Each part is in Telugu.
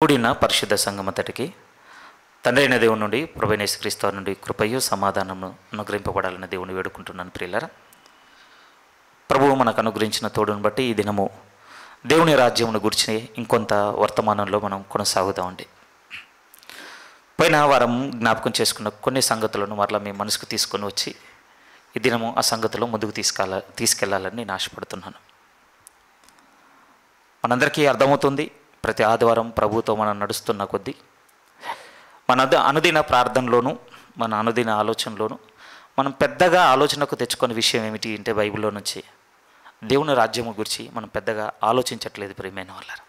కూడిన పరిశుద్ధ సంఘమంతటికి తండ్రి అయిన దేవుని నుండి ప్రభువైన యేసుక్రీస్తు నుండి కృపయు సమాధానమును అనుగ్రహింపబడాలని దేవుని వేడుకుంటున్నాను. ప్రియులారా, ప్రభువు మనకు అనుగ్రహించిన తోడును బట్టి ఈ దినము దేవుని రాజ్యమును గురించి ఇంకొంత వర్తమానంలో మనం కొనసాగుదామండి. పోయిన వారం జ్ఞాపకం చేసుకున్న కొన్ని సంగతులను మరలా మీ మనసుకు తీసుకొని వచ్చి ఈ దినము ఆ సంగతులు ముందుకు తీసుకెళ్లాలని నేను ఆశపడుతున్నాను. మనందరికీ అర్థమవుతుంది, ప్రతి ఆదివారం ప్రభుతో మనం నడుస్తున్న కొద్దీ మన అనుదిన ప్రార్థనలోను మన అనుదిన ఆలోచనలోను మనం పెద్దగా ఆలోచనకు తెచ్చుకునే విషయం ఏమిటి అంటే బైబిల్లో నుంచి దేవుని రాజ్యము గురించి మనం పెద్దగా ఆలోచించట్లేదు. ప్రియమైన వాళ్ళారా,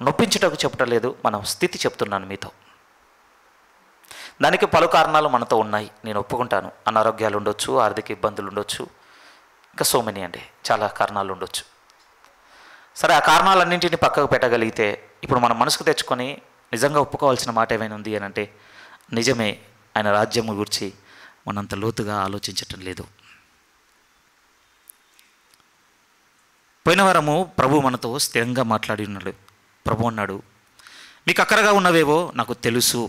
నొప్పించుటకు చెప్పటం లేదు, మన స్థితి చెప్తున్నాను మీతో. దానికి పలు కారణాలు మనతో ఉన్నాయి, నేను ఒప్పుకుంటాను. అనారోగ్యాలు ఉండొచ్చు, ఆర్థిక ఇబ్బందులు ఉండొచ్చు, ఇంకా సో మెనీ అండి, చాలా కారణాలు ఉండొచ్చు. సరే, ఆ కారణాలన్నింటినీ పక్కకు పెట్టగలిగితే ఇప్పుడు మన మనసుకు తెచ్చుకొని నిజంగా ఒప్పుకోవాల్సిన మాట ఏమైనా ఉంది అని అంటే నిజమే, ఆయన రాజ్యము గురించి మనంత లోతుగా ఆలోచించటం లేదు. పోయిన వారము ప్రభు మనతో స్థిరంగా మాట్లాడి ఉన్నాడు. ప్రభు అన్నాడు, మీకు అక్కరగా ఉన్నవేవో నాకు తెలుసు.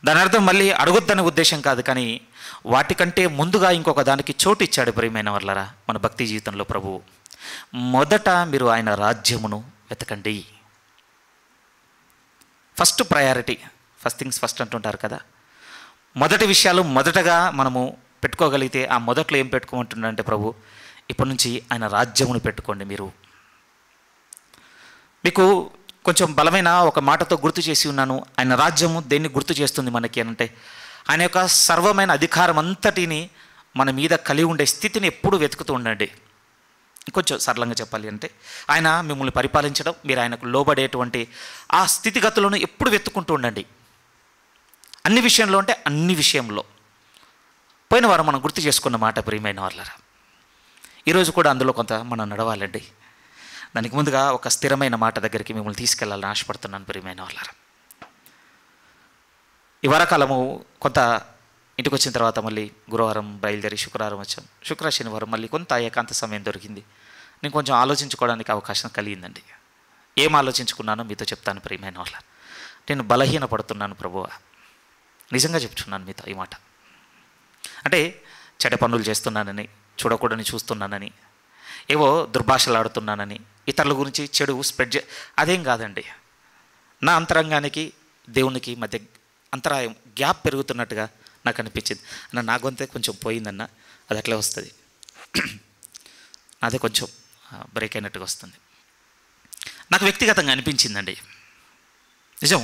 దాని అర్థం మళ్ళీ అడగొద్దనే ఉద్దేశం కాదు, కానీ వాటికంటే ముందుగా ఇంకొక దానికి చోటు ఇచ్చాడు. ప్రియమైన వాళ్ళరా, మన భక్తి జీవితంలో ప్రభువు మొదట మీరు ఆయన రాజ్యమును వెతకండి. First priority, first things first అంటుంటారు కదా. మొదటి విషయాలు మొదటగా మనము పెట్టుకోగలిగితే ఆ మొదట్లో ఏం పెట్టుకోమంటుండంటే ప్రభు, ఇప్పటి నుంచి ఆయన రాజ్యమును పెట్టుకోండి. మీకు కొంచెం బలమైన ఒక మాటతో గుర్తు చేసి ఉన్నాను. ఆయన రాజ్యము దేన్ని గుర్తు చేస్తుంది మనకి అంటే ఆయన యొక్క సర్వమైన అధికారం అంతటిని మన మీద కలిగి ఉండే స్థితిని ఎప్పుడు వెతుకుతూ ఉండండి. కొంచెం సరళంగా చెప్పాలి అంటే ఆయన మిమ్మల్ని పరిపాలించడం, మీరు ఆయనకు లోబడేటువంటి ఆ స్థితిగతులను ఎప్పుడు వెతుక్కుంటూ ఉండండి. అన్ని విషయంలో అంటే అన్ని విషయంలో. పోయిన వారం మనం గుర్తు చేసుకున్న మాట ప్రియమైన వాళ్ళరా, ఈరోజు కూడా అందులో కొంత మనం నడవాలండి. దానికి ముందుగా ఒక స్థిరమైన మాట దగ్గరికి మిమ్మల్ని తీసుకెళ్లాలని ఆశపడుతున్నాను. ప్రియమైన వాళ్ళరా, ఈ వారకాలము కొంత ఇంటికి వచ్చిన తర్వాత మళ్ళీ గురువారం బయలుదేరి శుక్రవారం వచ్చాం. శనివారం మళ్ళీ కొంత ఏకాంత సమయం దొరికింది. నేను కొంచెం ఆలోచించుకోవడానికి అవకాశం కలిగిందండి. ఏం ఆలోచించుకున్నానో మీతో చెప్తాను. ప్రియమైన వాళ్ళ, నేను బలహీన పడుతున్నాను ప్రభువా, నిజంగా చెప్తున్నాను మీతో ఈ మాట. అంటే చెడ్డ పనులు చేస్తున్నానని, చూడకూడని చూస్తున్నానని, ఏవో దుర్భాషలు ఆడుతున్నానని, ఇతరుల గురించి చెడు స్ప్రెడ్ అదేం కాదండి. నా అంతరంగానికి దేవునికి మధ్య అంతరాయం, గ్యాప్ పెరుగుతున్నట్టుగా నాకు అనిపించింది. నా గొంతే కొంచెం పోయిందన్న, అది అట్లే వస్తుంది. అదే కొంచెం బ్రేక్ అయినట్టుగా వస్తుంది. నాకు వ్యక్తిగతంగా అనిపించిందండి, నిజం.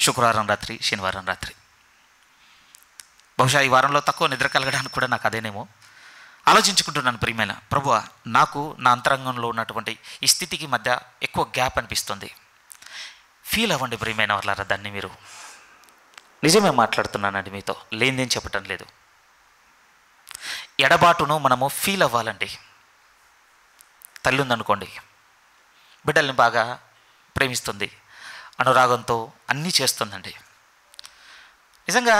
శుక్రవారం రాత్రి, శనివారం రాత్రి, బహుశా ఈ వారంలో తక్కువ నిద్ర కలగడానికి కూడా నాకు అదేనేమో ఆలోచించుకుంటున్నాను. ప్రియమైన ప్రభువా, నాకు నా అంతరంగంలో ఉన్నటువంటి ఈ స్థితికి మధ్య ఎక్కువ గ్యాప్ అనిపిస్తుంది. ఫీల్ అవ్వండి ప్రియమైన వాళ్ళారా, దాన్ని మీరు. నిజమే మాట్లాడుతున్నానండి మీతో, లేనిదేం చెప్పటం లేదు. ఎడబాటును మనము ఫీల్ అవ్వాలండి. తల్లి ఉందనుకోండి, బిడ్డల్ని బాగా ప్రేమిస్తుంది, అనురాగంతో అన్నీ చేస్తుందండి. నిజంగా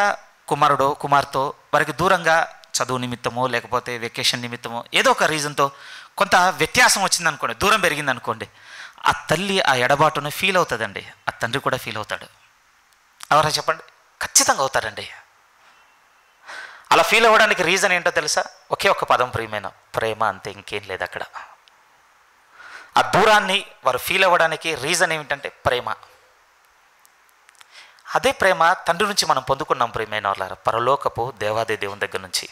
కుమారుడో కుమార్తె వారికి దూరంగా చదువు నిమిత్తమో లేకపోతే వెకేషన్ నిమిత్తమో ఏదో ఒక రీజన్తో కొంత వ్యత్యాసం వచ్చిందనుకోండి, దూరం పెరిగిందనుకోండి, ఆ తల్లి ఆ ఎడబాటును ఫీల్ అవుతుందండి. ఆ తండ్రి కూడా ఫీల్ అవుతాడు. ఎవరా చెప్పండి? ఖచ్చితంగా అవుతారండి. అలా ఫీల్ అవ్వడానికి రీజన్ ఏంటో తెలుసా? ఒకే ఒక పదం, ప్రియమైన ప్రేమ, అంతే, ఇంకేం లేదు అక్కడ. ఆ దూరాన్ని వారు ఫీల్ అవ్వడానికి రీజన్ ఏమిటంటే ప్రేమ. అదే ప్రేమ తండ్రి నుంచి మనం పొందుకున్నాం ప్రియమైన వాళ్ళారా, పరలోకపు దేవాది దేవుని దగ్గర నుంచి.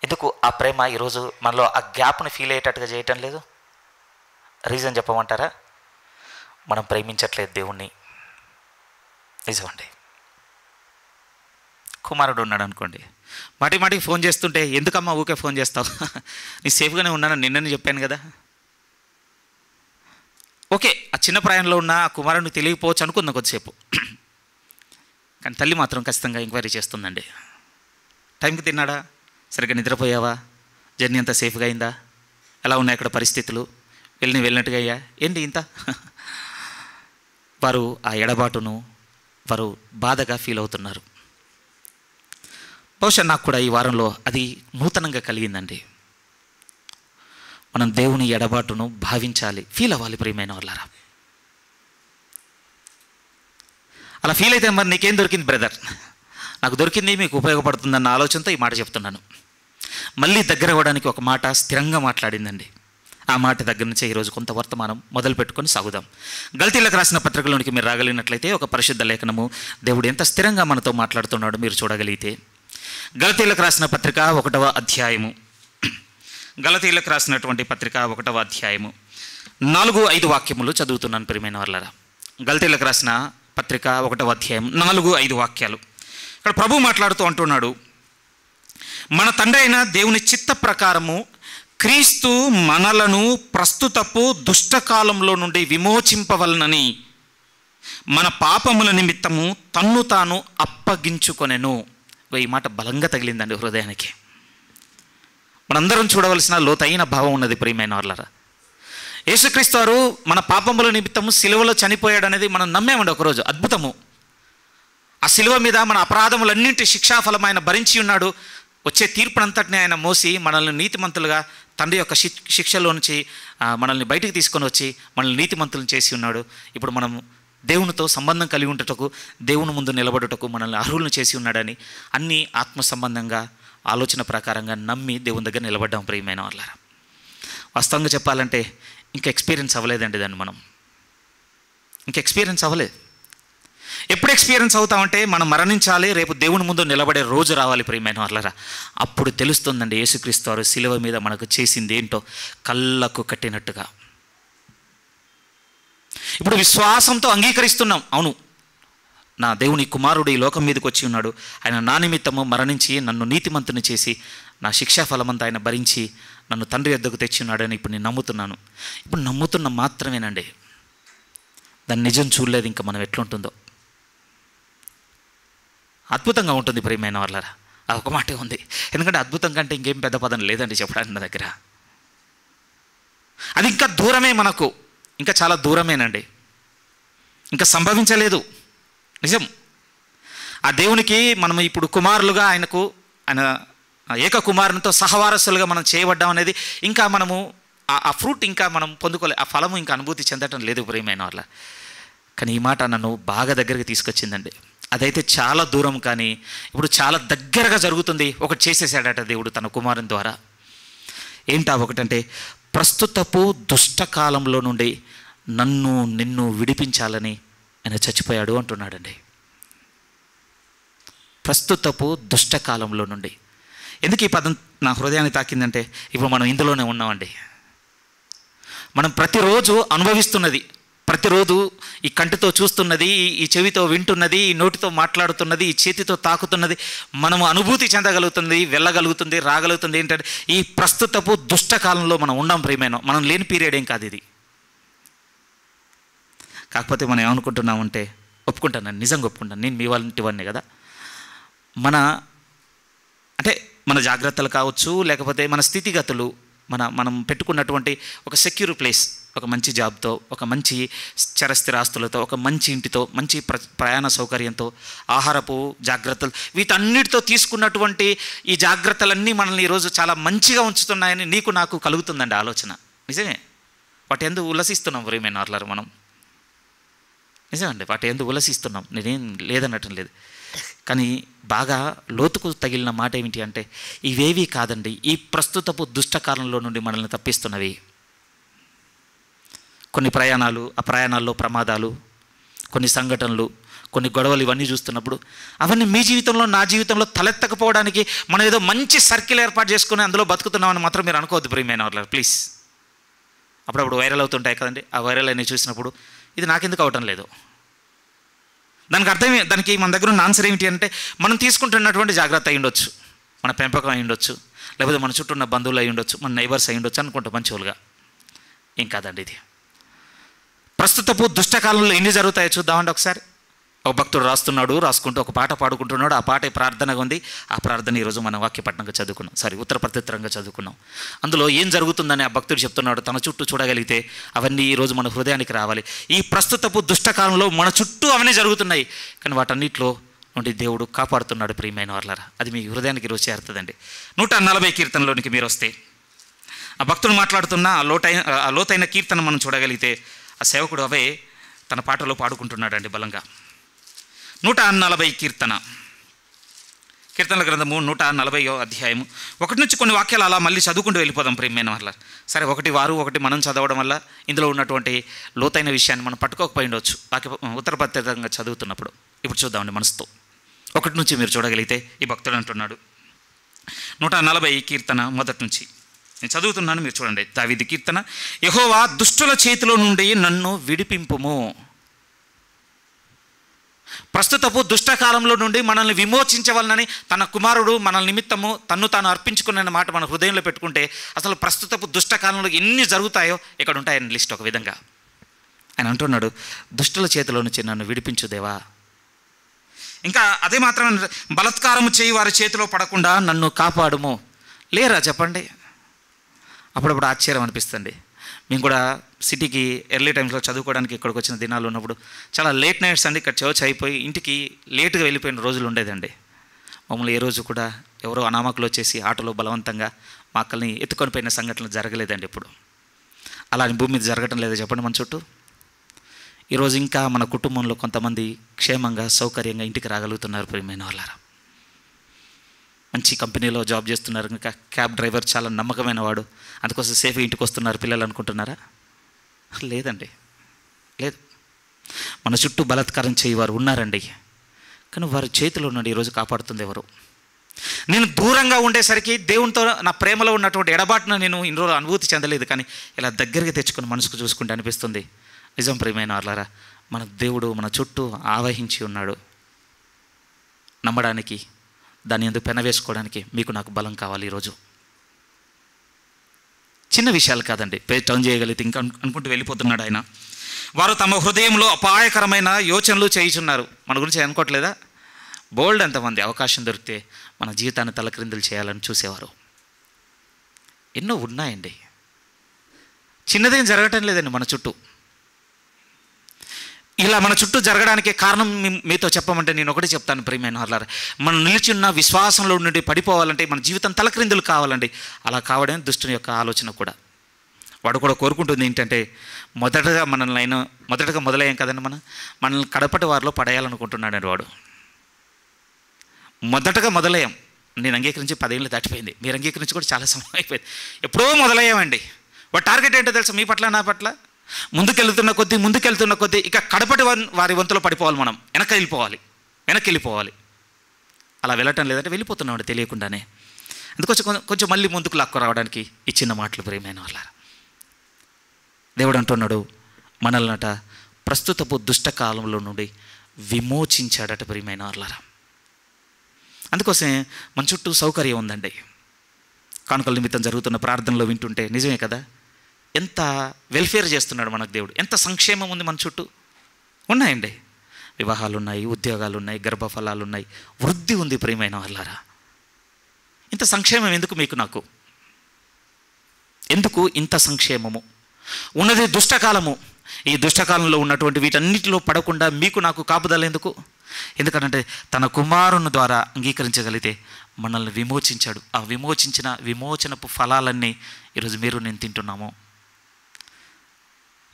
ఎందుకు ఆ ప్రేమ ఈరోజు మనలో ఆ గ్యాప్ని ఫీల్ అయ్యేటట్టుగా చేయటం లేదు? రీజన్ చెప్పమంటారా? మనం ప్రేమించట్లేదు దేవుణ్ణి. నిజమండి. కుమారుడు ఉన్నాడు అనుకోండి, మాటికి ఫోన్ చేస్తుంటే ఎందుకమ్మా ఊకే ఫోన్ చేస్తావు, నీ సేఫ్గానే ఉన్నాను నిన్నని చెప్పాను కదా. ఓకే, ఆ చిన్న ప్రాయంలో ఉన్న ఆ కుమారుడిని తెలియకపోవచ్చు అనుకుందాం కొద్దిసేపు, కానీ తల్లి మాత్రం ఖచ్చితంగా ఎంక్వైరీ చేస్తుందండి. టైంకి తిన్నాడా, సరిగ్గా నిద్రపోయావా, జర్నీ అంతా సేఫ్గా అయిందా, ఎలా ఉన్నాయి అక్కడ పరిస్థితులు, వెళ్ళినట్టుగా అయ్యా, ఏంటి ఇంత. వారు ఆ ఎడబాటును వారు బాధగా ఫీల్ అవుతున్నారు. బహుశా నాకు కూడా ఈ వారంలో అది నూతనంగా కలిగిందండి. మనం దేవుని ఎడబాటును భావించాలి, ఫీల్ అవ్వాలి ప్రియమైన వాళ్ళారా. అలా ఫీల్ అయితే మరి నీకేం దొరికింది బ్రదర్? నాకు దొరికింది మీకు ఉపయోగపడుతుందన్న ఆలోచనతో ఈ మాట చెప్తున్నాను. మళ్ళీ దగ్గర అవ్వడానికి ఒక మాట స్థిరంగా మాట్లాడిందండి. ఆ మాట దగ్గర నుంచి ఈరోజు కొంత వర్తమానం మొదలు పెట్టుకొని సాగుదాం. గల్తీలకు రాసిన పత్రికలోనికి మీరు రాగలిగినట్లయితే ఒక పరిశుద్ధ లేఖనము దేవుడు ఎంత స్థిరంగా మనతో మాట్లాడుతున్నాడో మీరు చూడగలిగితే, గలతీలకు రాసిన పత్రిక 1వ అధ్యాయము, గలతీలకు రాసినటువంటి పత్రిక 1వ అధ్యాయము 4-5 వాక్యములు చదువుతున్నాను ప్రియమైన వాళ్ళారా. గలతీలకు రాసిన పత్రిక 1వ అధ్యాయం 4-5 వాక్యాలు. ఇక్కడ ప్రభు మాట్లాడుతూ అంటున్నాడు, మన తండ్రి అయిన దేవుని చిత్త ప్రకారము క్రీస్తు మనలను ప్రస్తుతపు దుష్టకాలంలో నుండి విమోచింపవలనని మన పాపముల నిమిత్తము తన్ను తాను అప్పగించుకొనెను. ఈ మాట బలంగా తగిలిందండి హృదయానికి. మనందరం చూడవలసిన లోతైన భావం ఉన్నది ప్రియమైన వాళ్ళారా. యేసుక్రీస్తు వారు మన పాపముల నిమిత్తము సిలువలో చనిపోయాడు అనేది మనం నమ్మామండి ఒకరోజు. అద్భుతము. ఆ సిలువ మీద మన అపరాధములన్నింటి శిక్షాఫలమైన భరించి ఉన్నాడు. వచ్చే తీర్పునంతటిని ఆయన మోసి మనల్ని నీతిమంతులుగా తండ్రి యొక్క శిక్షలో నుంచి మనల్ని బయటికి తీసుకొని వచ్చి మనల్ని నీతిమంతులను చేసి ఉన్నాడు. ఇప్పుడు మనం దేవునితో సంబంధం కలిగి ఉండటకు, దేవుని ముందు నిలబడుటకు మనల్ని అర్హులను చేసి ఉన్నాడని అన్నీ ఆత్మ సంబంధంగా ఆలోచన ప్రకారంగా నమ్మి దేవుని దగ్గర నిలబడ్డాం ప్రియమైన వాళ్ళారా. వాస్తవంగా చెప్పాలంటే ఇంకా ఎక్స్పీరియన్స్ అవ్వలేదండి దాన్ని మనం. ఇంకా ఎక్స్పీరియన్స్ అవ్వలేదు. ఎప్పుడు ఎక్స్పీరియన్స్ అవుతామంటే మనం మరణించాలి, రేపు దేవుని ముందు నిలబడే రోజు రావాలి ప్రియమైన వాళ్ళారా. అప్పుడు తెలుస్తుందండి యేసుక్రీస్తు వారు శిలువ మీద మనకు చేసింది ఏంటో కళ్ళకు కట్టినట్టుగా. ఇప్పుడు విశ్వాసంతో అంగీకరిస్తున్నాం, అవును నా దేవుని కుమారుడు ఈ లోకం మీదకి వచ్చి ఉన్నాడు, ఆయన నా నిమిత్తము మరణించి నన్ను నీతిమంతుని చేసి నా శిక్షా ఫలమంతా ఆయన భరించి నన్ను తండ్రి యొద్దకు తెచ్చి ఉన్నాడని ఇప్పుడు నేను నమ్ముతున్నాను. ఇప్పుడు నమ్ముతున్న మాత్రమేనండి, దాన్ని నిజం చూడలేదు. ఇంకా మనం ఎట్లుంటుందో అద్భుతంగా ఉంటుంది ప్రియమైన వాళ్ళారా. అది ఒక మాటే ఉంది. ఎందుకంటే అద్భుతం కంటే ఇంకేం పెద్ద పదం లేదండి చెప్పడానికి నా దగ్గర. అది ఇంకా దూరమే, మనకు ఇంకా చాలా దూరమేనండి, ఇంకా సంభవించలేదు. నిజం. ఆ దేవునికి మనం ఇప్పుడు కుమారులుగా ఆయన ఏక కుమారునితో సహవారసులుగా మనం చేయబడ్డాం అనేది ఇంకా మనము ఆ ఫ్రూట్ ఇంకా మనం పొందుకోలే, ఆ ఫలము ఇంకా అనుభూతి చెందటం లేదు ప్రియమైన వాళ్ళ. కానీ ఈ మాట నన్ను బాగా దగ్గరికి తీసుకొచ్చిందండి. అదైతే చాలా దూరం, కానీ ఇప్పుడు చాలా దగ్గరగా జరుగుతుంది. ఒకటి చేసేసాడట దేవుడు తన కుమారుని ద్వారా. ఏంటా ఒకటంటే, ప్రస్తుతపు దుష్టకాలంలో నుండి నిన్ను విడిపించాలని ఆయన చచ్చిపోయాడు అంటున్నాడండి. ప్రస్తుతపు దుష్టకాలంలో నుండి. ఎందుకు ఈ పదం నా హృదయాన్ని తాకిందంటే, ఇప్పుడు మనం ఇందులోనే ఉన్నామండి. మనం ప్రతిరోజు అనుభవిస్తున్నది, ప్రతిరోజు ఈ కంటితో చూస్తున్నది, ఈ చెవితో వింటున్నది, ఈ నోటితో మాట్లాడుతున్నది, ఈ చేతితో తాకుతున్నది, మనము అనుభూతి చెందగలుగుతుంది, వెళ్ళగలుగుతుంది, రాగలుగుతుంది. ఏంటంటే ఈ ప్రస్తుతపు దుష్టకాలంలో మనం ఉన్నాం ప్రియమైన. మనం లేని పీరియడ్ ఏం కాదు ఇది. కాకపోతే మనం ఏమనుకుంటున్నామంటే, ఒప్పుకుంటాను, నిజంగా ఒప్పుకుంటాను, నేను మీ వాళ్ళ వాడిని కదా. మన జాగ్రత్తలు కావచ్చు, లేకపోతే మన స్థితిగతులు, మనం పెట్టుకున్నటువంటి ఒక సెక్యూర్ ప్లేస్, ఒక మంచి జాబ్తో, ఒక మంచి చరస్థిరాస్తులతో, ఒక మంచి ఇంటితో, మంచి ప్రయాణ సౌకర్యంతో, ఆహారపు జాగ్రత్తలు, వీటన్నిటితో తీసుకున్నటువంటి ఈ జాగ్రత్తలన్నీ మనల్ని ఈరోజు చాలా మంచిగా ఉంచుతున్నాయని నీకు నాకు కలుగుతుందండి ఆలోచన. నిజమే. వాటి ఎందుకు ఉల్లసిస్తున్నాం ప్రియమైన వాళ్ళారా మనం. నిజమండి, వాటి ఎందుకు ఉల్లసిస్తున్నాం, నేనేం లేదనటం లేదు. కానీ బాగా లోతుకు తగిలిన మాట ఏమిటి అంటే, ఇవేవి కాదండి ఈ ప్రస్తుతపు దుష్టకాలంలో నుండి మనల్ని తప్పిస్తున్నవి. కొన్ని ప్రయాణాలు, ఆ ప్రయాణాల్లో ప్రమాదాలు, కొన్ని సంఘటనలు, కొన్ని గొడవలు, ఇవన్నీ చూస్తున్నప్పుడు అవన్నీ మీ జీవితంలో, నా జీవితంలో తలెత్తకపోవడానికి మనం ఏదో మంచి సర్కిల్ ఏర్పాటు చేసుకుని అందులో బతుకుతున్నామని మాత్రం మీరు అనుకోవద్దు ప్రియమైన వాళ్ళు, ప్లీజ్. అప్పుడప్పుడు వైరల్ అవుతుంటాయి కదండి. ఆ వైరల్ అయినవి చూసినప్పుడు ఇది నాకెందుకు అవటం లేదు, దానికి మన దగ్గర ఉన్న ఆన్సర్ ఏమిటి అంటే, మనం తీసుకుంటున్నటువంటి జాగ్రత్త అయి ఉండొచ్చు, మన పెంపకం అయి ఉండొచ్చు, లేకపోతే మన చుట్టూ ఉన్న బంధువులు అయి ఉండొచ్చు, మన నైబర్స్ అయి ఉండొచ్చు అనుకుంటాం మంచివాళ్ళుగా. ఏం కాదండి ఇది. ప్రస్తుతపు దుష్టకాలంలో ఎన్ని జరుగుతాయో చూద్దామండి ఒకసారి. ఒక భక్తుడు రాసుకుంటూ ఒక పాట పాడుకుంటున్నాడు. ఆ పాట ప్రార్థనగా ఉంది. ఆ ప్రార్థన ఈరోజు మనం వాక్యపట్నంగా చదువుకున్నాం, ఉత్తర ప్రత్యుత్తరంగా చదువుకున్నాం. అందులో ఏం జరుగుతుందని ఆ భక్తుడు చెప్తున్నాడు. తన చుట్టూ చూడగలిగితే అవన్నీ ఈరోజు మన హృదయానికి రావాలి. ఈ ప్రస్తుతపు దుష్టకాలంలో మన చుట్టూ అవన్నీ జరుగుతున్నాయి, కానీ వాటన్నిటిలో నుండి దేవుడు కాపాడుతున్నాడు ప్రియమైన వాళ్ళారా. అది మీ హృదయానికి ఈరోజు చేరుతుందండి. 140 కీర్తనలోనికి మీరు వస్తే, ఆ భక్తుడు మాట్లాడుతున్న ఆ లోతైన కీర్తన మనం చూడగలిగితే ఆ సేవకుడు అవే తన పాటలో పాడుకుంటున్నాడండి బలంగా. 140 కీర్తనల గ్రంథము 140వ అధ్యాయము 1 నుంచి కొన్ని వాక్యాలు అలా మళ్ళీ చదువుకుంటూ వెళ్ళిపోదాం ప్రియమైన వాళ్ళ. సరే, ఒకటి మనం చదవడం వల్ల ఇందులో ఉన్నటువంటి లోతైన విషయాన్ని మనం పట్టుకోకపోయి ఉండవచ్చు ఉత్తరపత్రికంగా చదువుతున్నప్పుడు. ఇప్పుడు చూద్దామండి మనసుతో. 1 నుంచి మీరు చూడగలిగితే ఈ భక్తుడు అంటున్నాడు. 140 కీర్తన మొదటి నుంచి నేను చదువుతున్నాను, మీరు చూడండి. దావీదు కీర్తన. యెహోవా దుష్టుల చేతిలో నుండి నన్ను విడిపింపుము. ప్రస్తుతపు దుష్టకాలంలో నుండి మనల్ని విమోచించవలనని తన కుమారుడు మన నిమిత్తము తన్ను తాను అర్పించుకున్న మాట మన హృదయంలో పెట్టుకుంటే అసలు ప్రస్తుతపు దుష్టకాలంలో ఎన్ని జరుగుతాయో ఇక్కడ ఉంటాయని లిస్ట్. ఒక విధంగా ఆయన అంటున్నాడు, దుష్టుల చేతిలో నుంచి నన్ను విడిపించు దేవా. ఇంకా అదే మాత్రం, బలాత్కారము చేయి వారి చేతిలో పడకుండా నన్ను కాపాడుము. లేరా చెప్పండి? అప్పుడప్పుడు ఆశ్చర్యం అనిపిస్తుంది. మేము కూడా సిటీకి ఎర్లీ టైమ్స్లో చదువుకోవడానికి ఇక్కడికి వచ్చిన దినాలు ఉన్నప్పుడు చాలా లేట్ నైట్స్ అండి. ఇక్కడ చర్చ్ అయిపోయి ఇంటికి లేటుగా వెళ్ళిపోయిన రోజులు ఉండేదండి. మమ్మల్ని ఏ రోజు కూడా ఎవరో అనామకులు వచ్చేసి ఆటోలో బలవంతంగా మా అక్కల్ని ఎత్తుకొని పోయిన సంఘటనలు జరగలేదండి ఎప్పుడు. అలా భూమి మీద జరగటం లేదా చెప్పండి మన చుట్టూ? ఈరోజు ఇంకా మన కుటుంబంలో కొంతమంది క్షేమంగా సౌకర్యంగా ఇంటికి రాగలుగుతున్నారు ప్రియమైన వాళ్ళారా. మంచి కంపెనీలో జాబ్ చేస్తున్నారు, ఇంకా క్యాబ్ డ్రైవర్ చాలా నమ్మకమైన వాడు, అందుకోసం సేఫ్గా ఇంటికి వస్తున్నారు పిల్లలు అనుకుంటున్నారా? లేదండి, లేదు. మన చుట్టూ బలాత్కారం చేయవారు ఉన్నారండి, కానీ వారి చేతిలో నుండి ఈరోజు కాపాడుతుంది ఎవరు? నేను దూరంగా ఉండేసరికి దేవునితో నా ప్రేమలో ఉన్నటువంటి ఎడబాటును నేను ఇన్ని రోజులు అనుభూతి చెందలేదు, కానీ ఇలా దగ్గరికి తెచ్చుకొని మనసుకు చూసుకుంటే అనిపిస్తుంది, నిజం ప్రియమైన వాళ్ళారా, మన దేవుడు మన చుట్టూ ఆవహించి ఉన్నాడు. నమ్మడానికి, దాన్ని ఎందుకు పెనవేసుకోవడానికి మీకు నాకు బలం కావాలి. ఈరోజు చిన్న విషయాలు కాదండి, టర్న్ చేయగలిగితే ఇంకా అనుకుంటూ వెళ్ళిపోతున్నాడు ఆయన. వారు తమ హృదయంలో అపాయకరమైన యోచనలు చేయుచున్నారు. మన గురించి అనుకోవట్లేదా? బోల్డ్ ఎంతమంది అవకాశం దొరికితే మన జీవితాన్ని తలక్రిందులు చేయాలని చూసేవారు ఎన్నో ఉన్నాయండి. చిన్నదేం జరగటం లేదండి మన చుట్టూ. ఇలా మన చుట్టూ జరగడానికి కారణం మీతో చెప్పమంటే నేను ఒకటి చెప్తాను ప్రియమైన వాళ్ళారా, మనం నిలిచిన్న విశ్వాసంలో నుండి పడిపోవాలంటే మన జీవితం తలక్రిందులు కావాలండి. అలా కావడం దుష్టుని యొక్క ఆలోచన కూడా. వాడు కూడా కోరుకుంటుంది ఏంటంటే మొదటగా మొదలయ్యాం కదండి, మనల్ని కడపటి వారిలో పడేయాలనుకుంటున్నాడండి వాడు. మొదటగా మొదలయ్యాం. నేను అంగీకరించి 10 ఏళ్ళు దాటిపోయింది, మీరు అంగీకరించి కూడా చాలా సమయం అయిపోయింది. ఎప్పుడో మొదలయ్యామండి. వాడు టార్గెట్ ఏంటో తెలుసా? మీ పట్ల నా పట్ల ముందుకెళ్తున్న కొద్దీ ఇక కడపటి వారి వంతులో పడిపోవాలి, మనం వెనక్కి వెళ్ళిపోవాలి. అలా వెళ్ళటం లేదంటే వెళ్ళిపోతున్నాడు తెలియకుండానే. అందుకోసం కొంచెం మళ్ళీ ముందుకు లాక్కు రావడానికి ఈ చిన్న మాటలు ప్రియమైన వాళ్ళ. దేవుడు అంటున్నాడు మనల్నట ప్రస్తుతపు దుష్టకాలంలో నుండి విమోచించాడట ప్రియమైన వాళ్ళారా. అందుకోసమే మన చుట్టూ సౌకర్యం ఉందండి. కానుకల నిమిత్తం జరుగుతున్న ప్రార్థనలో వింటుంటే నిజమే కదా, ఎంత వెల్ఫేర్ చేస్తున్నాడు మనకు దేవుడు, ఎంత సంక్షేమం ఉంది మన చుట్టూ. ఉన్నాయండి, వివాహాలు ఉన్నాయి, ఉద్యోగాలు ఉన్నాయి, గర్భఫలాలు ఉన్నాయి, వృద్ధి ఉంది ప్రియమైన వాళ్ళారా. ఇంత సంక్షేమం ఎందుకు మీకు నాకు? ఎందుకు ఇంత సంక్షేమము? ఉన్నది దుష్టకాలము. ఈ దుష్టకాలంలో ఉన్నటువంటి వీటన్నిటిలో పడకుండా మీకు నాకు కాపుదల ఎందుకు? ఎందుకంటే తన కుమారుని ద్వారా అంగీకరించగలిగితే మనల్ని విమోచించాడు. ఆ విమోచనపు ఫలాలన్నీ ఈరోజు మీరు నేను తింటున్నాము.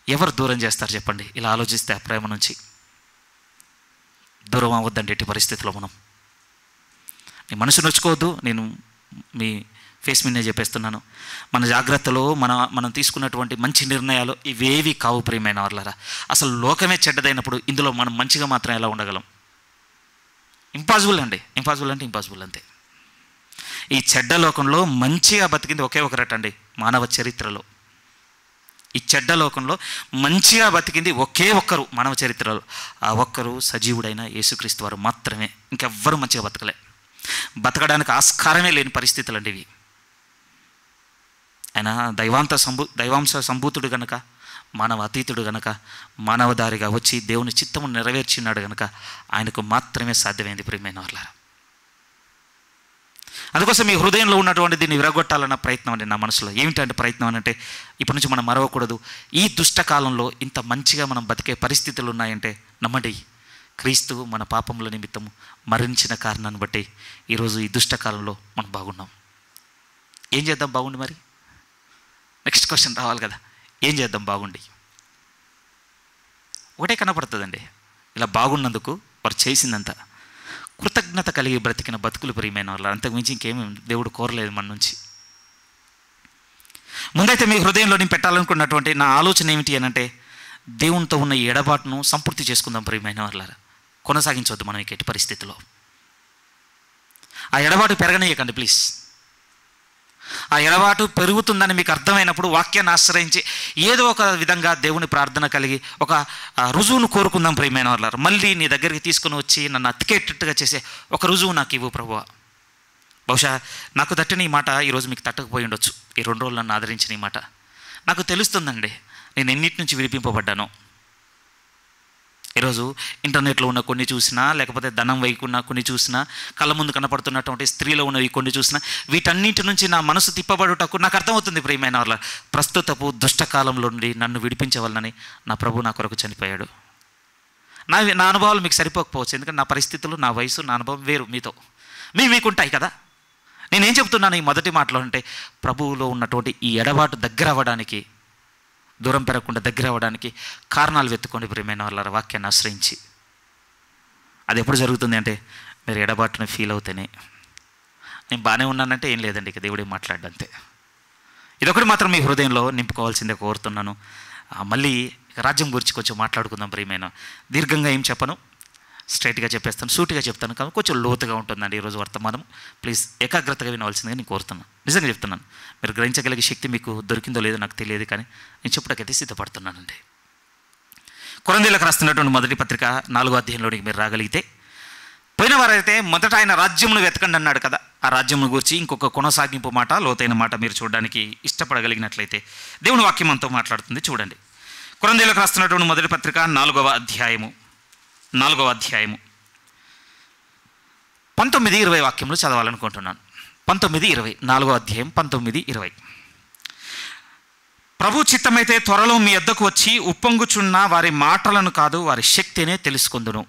ఎవరు దూరం చేస్తారు చెప్పండి? ఇలా ఆలోచిస్తే ఆ ప్రేమ నుంచి దూరం అవ్వద్దండి ఎట్టి పరిస్థితిలో. మీ మనసు నొచ్చుకోవద్దు, నేను మీ ఫేస్ మీదే చెప్పేస్తున్నాను. మన జాగ్రత్తలో మనం తీసుకున్నటువంటి మంచి నిర్ణయాలు ఇవేవి కావు ప్రియమైన వాళ్ళారా. అసలు లోకమే చెడ్డదైనప్పుడు ఇందులో మనం మంచిగా మాత్రం ఎలా ఉండగలం? ఇంపాసిబుల్ అంతే. ఈ చెడ్డ లోకంలో మంచిగా బతికింది ఒకే ఒకరటండి మానవ చరిత్రలో. ఈ చెడ్డ లోకంలో మంచిగా బతికింది ఒకే ఒక్కరు మానవ చరిత్రలో. ఆ ఒక్కరు సజీవుడైన యేసుక్రీస్తు వారు మాత్రమే. ఇంకెవ్వరూ మంచిగా బతకడానికి ఆస్కారమే లేని పరిస్థితులు అండి ఇవి. ఆయన దైవాంశ సంభూతుడు గనక, మానవ అతీతుడు గనక, మానవదారిగా వచ్చి దేవుని చిత్తమును నెరవేర్చినాడు గనక ఆయనకు మాత్రమే సాధ్యమైంది ప్రియమైన వాళ్ళారా. అందుకోసం మీ హృదయంలో ఉన్నటువంటి దీన్ని విరగొట్టాలన్న ప్రయత్నం అండి నా మనసులో. ఏమిటంటే ప్రయత్నం అంటే ఇప్పటి నుంచి మనం మరవకూడదు. ఈ దుష్టకాలంలో ఇంత మంచిగా మనం బతికే పరిస్థితులు ఉన్నాయంటే నమ్మండి, క్రీస్తు మన పాపముల నిమిత్తము మరణించిన కారణాన్ని బట్టి ఈరోజు ఈ దుష్టకాలంలో మనం బాగున్నాం. ఏం చేద్దాం బాగుండి మరి? నెక్స్ట్ క్వశ్చన్ రావాలి కదా, ఏం చేద్దాం బాగుండి? ఒకటే కనపడుతుందండి, ఇలా బాగున్నందుకు వారు చేసిందంతా కృతజ్ఞత కలిగి బ్రతికిన బతుకులు ప్రియమైన వాళ్ళు. అంతకుమించి ఇంకేమీ దేవుడు కోరలేదు మన నుంచి. ముందైతే మీ హృదయంలో నేను పెట్టాలనుకున్నటువంటి నా ఆలోచన ఏమిటి అని అంటే, దేవునితో ఉన్న ఈ ఎడబాటును సంపూర్తి చేసుకుందాం ప్రియమైన వాళ్ళారా. కొనసాగించవద్దు మనం ఎట్టి పరిస్థితిలో. ఆ ఎడబాటు పెరగనీయకండి ప్లీజ్. ఆ ఎడబాటు పెరుగుతుందని మీకు అర్థమైనప్పుడు వాక్యాన్ని ఆశ్రయించి ఏదో ఒక విధంగా దేవుని ప్రార్థన కలిగి ఒక రుజువును కోరుకుందాం ప్రియమైన వాళ్ళారా. మళ్ళీ నీ దగ్గరికి తీసుకుని వచ్చి నన్ను అతికేటట్టుగా చేసే ఒక రుజువు నాకు ఇవ్వు ప్రభువా. బహుశా నాకు తట్టిన ఈ మాట ఈరోజు మీకు తట్టకపోయి ఉండొచ్చు. ఈ 2 రోజులు నన్ను ఆదరించిన ఈ మాట నాకు తెలుస్తుందండి, నేను ఎన్నిటి నుంచి విడిపింపబడ్డాను. ఈరోజు ఇంటర్నెట్లో ఉన్న కొన్ని చూసినా, లేకపోతే ధనం వైకున్న కొన్ని చూసినా, కళ్ళ ముందు కనపడుతున్నటువంటి స్త్రీలో ఉన్నవి కొన్ని చూసినా, వీటన్నిటి నుంచి నా మనసు తిప్పబడుటకు నాకు అర్థమవుతుంది ప్రియమైన వాళ్ళ, ప్రస్తుతపు దుష్టకాలంలో నుండి నన్ను విడిపించవలనని నా ప్రభు నా కొరకు చనిపోయాడు. నా అనుభవాలు మీకు సరిపోకపోవచ్చు, ఎందుకంటే నా పరిస్థితులు, నా వయసు, నా అనుభవం వేరు. మీకుంటాయి కదా. నేనేం చెప్తున్నాను ఈ మొదటి మాటలో అంటే, ప్రభువులో ఉన్నటువంటి ఈ ఎడబాటు దగ్గర అవ్వడానికి, దూరం పెరగకుండా దగ్గర అవ్వడానికి కారణాలు వెతుక్కోండి ప్రియమైన వాళ్ళ వాక్యాన్ని ఆశ్రయించి. అది ఎప్పుడు జరుగుతుంది అంటే, మీరు ఎడబాటుని ఫీల్ అవుతేనే. నేను బాగానే ఉన్నానంటే ఏం లేదండి, ఇక దేవుడే మాట్లాడంతే. ఇదొకటి మాత్రం మీ హృదయంలో నింపుకోవాల్సిందే కోరుతున్నాను. మళ్ళీ రాజ్యం గురించి కొంచెం మాట్లాడుకుందాం ప్రియమైన. దీర్ఘంగా ఏం చెప్పను, స్ట్రైట్గా చెప్పేస్తాను, సూటిగా చెప్తాను, కానీ కొంచెం లోతుగా ఉంటుందండి ఈరోజు వర్తమానం. ప్లీజ్ ఏకాగ్రతగా వినవలసిందిగా నేను కోరుతున్నాను. నిజంగా చెప్తున్నాను, మీరు గ్రహించగలిగే శక్తి మీకు దొరికిందో లేదో నాకు తెలియదు, కానీ నేను చెప్పడానికైతే సిద్ధపడుతున్నానండి. కొరింథీయులకు రాస్తున్నటువంటి మొదటి పత్రిక 4వ అధ్యాయంలోనికి మీరు రాగలిగితే, పోయిన వారైతే మొదట ఆయన రాజ్యమును వెతకండి అన్నాడు కదా. ఆ రాజ్యమును గురించి ఇంకొక కొనసాగింపు మాట, లోతైన మాట మీరు చూడడానికి ఇష్టపడగలిగినట్లయితే దేవుని వాక్యం మనతో మాట్లాడుతుంది. చూడండి, కొరింథీయులకు రాస్తున్నటువంటి మొదటి పత్రిక 4వ అధ్యాయము 19-20 వాక్యములు చదవాలనుకుంటున్నాను. 19-20, 4వ అధ్యాయం 19-20. ప్రభు చిత్తమైతే త్వరలో మీ యొద్దకు వచ్చి ఉప్పొంగుచున్న వారి మాటలను కాదు, వారి శక్తినే తెలుసుకుందును.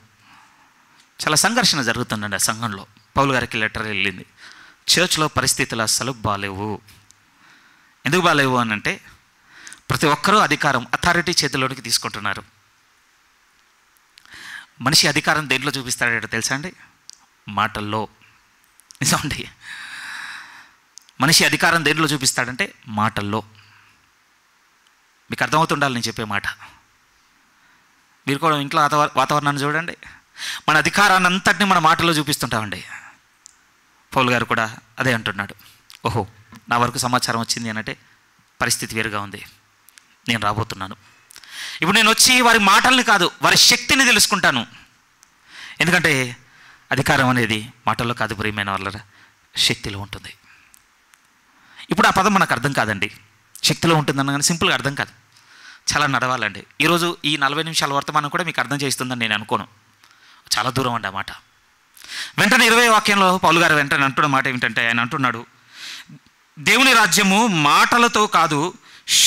చాలా సంఘర్షణ జరుగుతుందండి ఆ సంఘంలో. పౌలు గారికి లెటర్ వెళ్ళింది, చర్చ్లో పరిస్థితులు అస్సలు బాలేవు. ఎందుకు బాలేవు అని అంటే, ప్రతి ఒక్కరూ అథారిటీ చేతిలోనికి తీసుకుంటున్నారు. మనిషి అధికారం దేంట్లో చూపిస్తాడో తెలుసా అండి? మాటల్లో. నిజమండి, మనిషి అధికారం దేంట్లో చూపిస్తాడంటే మాటల్లో. మీకు అర్థమవుతుండాలి నేను చెప్పే మాట. మీరు కూడా ఇంట్లో వాతావరణాన్ని చూడండి, మన అధికారాన్ని అంతటిని మన మాటల్లో చూపిస్తుంటామండి. పౌలు గారు కూడా అదే అంటున్నాడు. ఓహో, నా వరకు సమాచారం వచ్చింది అనంటే పరిస్థితి వేరుగా ఉంది, నేను రాబోతున్నాను. ఇప్పుడు నేను వచ్చి వారి మాటల్ని కాదు, వారి శక్తిని తెలుసుకుంటాను. ఎందుకంటే అధికారం అనేది మాటల్లో కాదు ప్రియమైన వాళ్ళ, శక్తిలో ఉంటుంది. ఇప్పుడు ఆ పదం మనకు అర్థం కాదండి. శక్తిలో ఉంటుందన్న కానీ సింపుల్గా అర్థం కాదు, చాలా నడవాలండి. ఈరోజు ఈ 40 నిమిషాల వర్తమానం కూడా మీకు అర్థం చేస్తుందని నేను అనుకోను, చాలా దూరం అండి ఆ మాట. వెంటనే 20 వాక్యంలో పౌలు గారు వెంటనే అంటున్న మాట ఏమిటంటే, ఆయన అంటున్నాడు, దేవుని రాజ్యము మాటలతో కాదు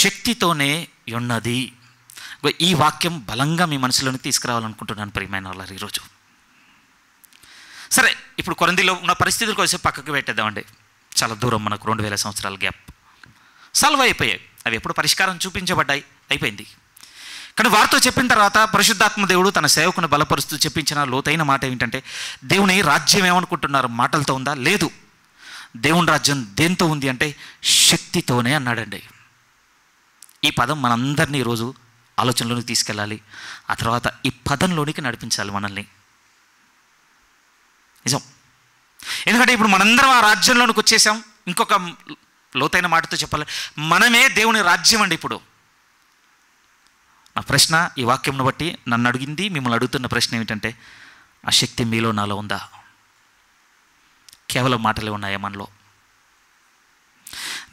శక్తితోనే ఉన్నది. ఈ వాక్యం బలంగా మీ మనసులోకి తీసుకురావాలనుకుంటున్నాను ప్రియమైన వాళ్ళ ఈరోజు. సరే, ఇప్పుడు కొరింథీలో ఉన్న పరిస్థితుల కోసం పక్కకు పెట్టేద్దామండి. చాలా దూరం, మనకు 2000 సంవత్సరాల గ్యాప్. సాల్వ్ అయిపోయాయి, అవి ఎప్పుడు పరిష్కారం చూపించబడ్డాయి, అయిపోయింది. కానీ వారితో చెప్పిన తర్వాత పరిశుద్ధాత్మ దేవుడు తన సేవకుని బలపరుస్తూ చెప్పించిన లోతైన మాట ఏమిటంటే, దేవుని రాజ్యం ఏమనుకుంటున్నారు, మాటలతో ఉందా? లేదు. దేవుని రాజ్యం దేంతో ఉంది అంటే శక్తితోనే అన్నాడండి. ఈ పదం మనందరినీ ఈరోజు ఆలోచనలోనికి తీసుకెళ్ళాలి. ఆ తర్వాత ఈ పదంలోనికి నడిపించాలి మనల్ని. నిజం, ఎందుకంటే ఇప్పుడు మనందరం ఆ రాజ్యంలోనికి వచ్చేసాం. ఇంకొక లోతైన మాటతో చెప్పాలి, మనమే దేవుని రాజ్యం అండి. ఇప్పుడు నా ప్రశ్న, ఈ వాక్యంను బట్టి నన్ను అడిగింది, మిమ్మల్ని అడుగుతున్న ప్రశ్న ఏమిటంటే, ఆ శక్తి మీలో నాలో ఉందా? కేవలం మాటలే ఉన్నాయా మనలో?